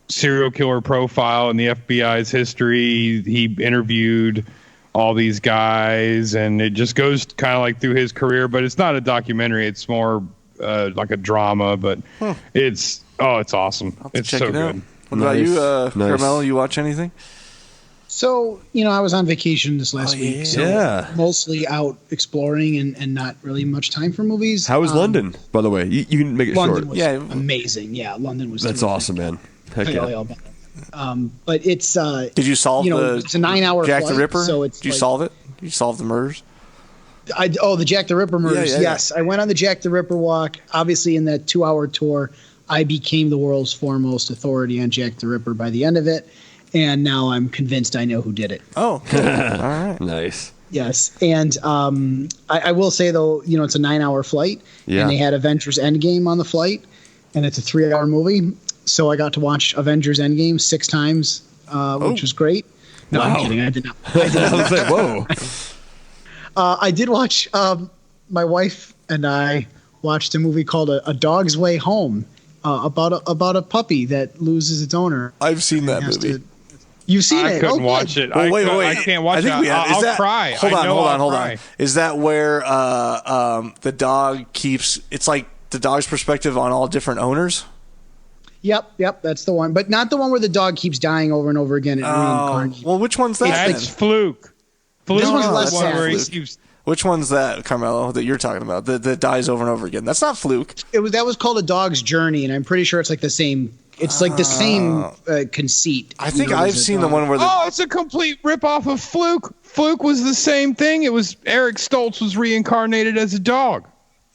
serial killer profile in the FBI's history. He interviewed all these guys, and it just goes kind of like through his career. But it's not a documentary; it's more like a drama. But it's awesome. It's Check so it out. good. What about you, Nice. Carmelo? You watch anything? So, I was on vacation this last week, so Yeah. mostly out exploring and not really much time for movies. How was London, by the way? You can make it London short. was Yeah. amazing. Yeah, London was That's terrific. awesome, man. Heck Tell you yeah. all about it. But it's Did you solve it's a 9-hour Jack flight, the Ripper? so it's Did you like- solve it? Did you solve the murders? the Jack the Ripper murders. Yeah. Yes, I went on the Jack the Ripper walk. Obviously, in that 2-hour tour, I became the world's foremost authority on Jack the Ripper by the end of it, and now I'm convinced I know who did it. Oh, cool. All right. Nice. Yes, and I will say though, it's a 9-hour flight, Yeah. and they had Avengers Endgame on the flight, and it's a 3-hour movie, so I got to watch Avengers Endgame 6 times, which was great. No, Wow. I'm kidding. I did not. I was like, whoa. I did watch. My wife and I watched a movie called A Dog's Way Home, about a puppy that loses its owner. I've seen that Has movie. to- You've seen I it? couldn't Oh, watch good. it. Well, wait. I can't watch I think it. we have. Is I'll that, cry. Hold I on, know hold on, I'll hold cry. on. Is that where the dog keeps? It's like the dog's perspective on all different owners. Yep, that's the one, but not the one where the dog keeps dying over and over again and reincarnating. Well, which one's that? That's then? Fluke. Fluke This one's is less the one sad. where he Fluke. keeps. Which one's that, Carmelo, that you're talking about? That dies over and over again. That's not Fluke. That was called A Dog's Journey, and I'm pretty sure it's like the same It's like the same conceit. I think I've seen the one where it's a complete ripoff of Fluke. Fluke was the same thing. It was Eric Stoltz was reincarnated as a dog.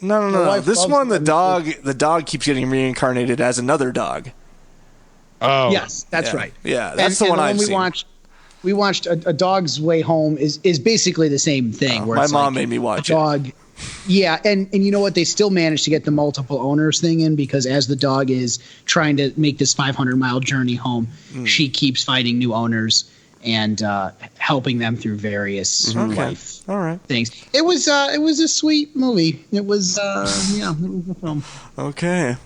No. This one, the dog keeps getting reincarnated as another dog. Oh, yes, that's right. Yeah, that's the one I've seen. We watched a Dog's Way Home is basically the same thing. Where my it's mom made me watch it. Yeah, and you know what? They still managed to get the multiple owners thing in because as the dog is trying to make this 500-mile journey home, she keeps finding new owners and helping them through various life things. It was a sweet movie. It was it was a film. Okay.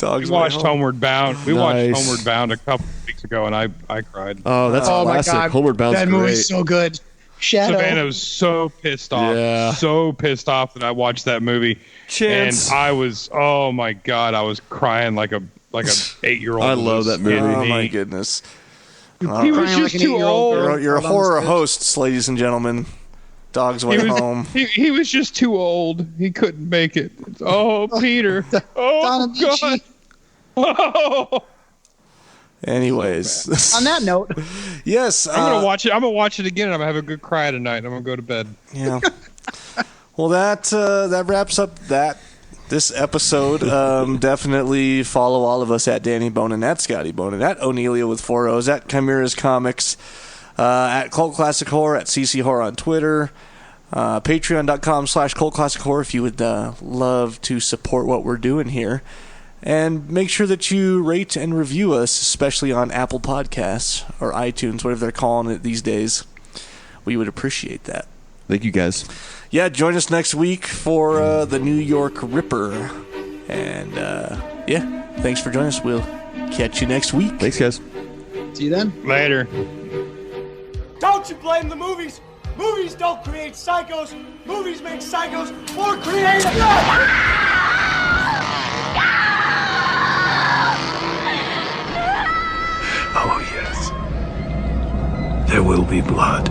We watched Homeward Bound. We watched Homeward Bound a couple of weeks ago, and I cried. Oh, that's classic. My God. Homeward Bound's that great. movie's so good. Shadow. Savannah was so pissed off, so pissed off that I watched that movie. Chance. And I was, oh my God, I was crying like a 8-year-old. I love that movie. Oh my goodness. He was just too old. You're horror hosts, ladies and gentlemen. Dog's Way Home. He was just too old. He couldn't make it. Oh, Peter. Oh, God. Oh. Anyways, on that note, yes, I'm gonna watch it. I'm gonna watch it again, and I'm gonna have a good cry tonight. I'm gonna go to bed. Yeah. Well, that wraps up this episode. Definitely follow all of us at Danny Bonin, at Scotty Bonin, at O'Neillia with 4 O's, at Chimera's Comics, at Cult Classic Horror, at CC Horror on Twitter, Patreon.com/Cult Classic Horror if you would love to support what we're doing here. And make sure that you rate and review us, especially on Apple Podcasts or iTunes, whatever they're calling it these days. We would appreciate that. Thank you, guys. Yeah, join us next week for the New York Ripper. And, thanks for joining us. We'll catch you next week. Thanks, guys. See you then. Later. Don't you blame the movies. Movies don't create psychos. Movies make psychos more creative. Oh, yes. There will be blood.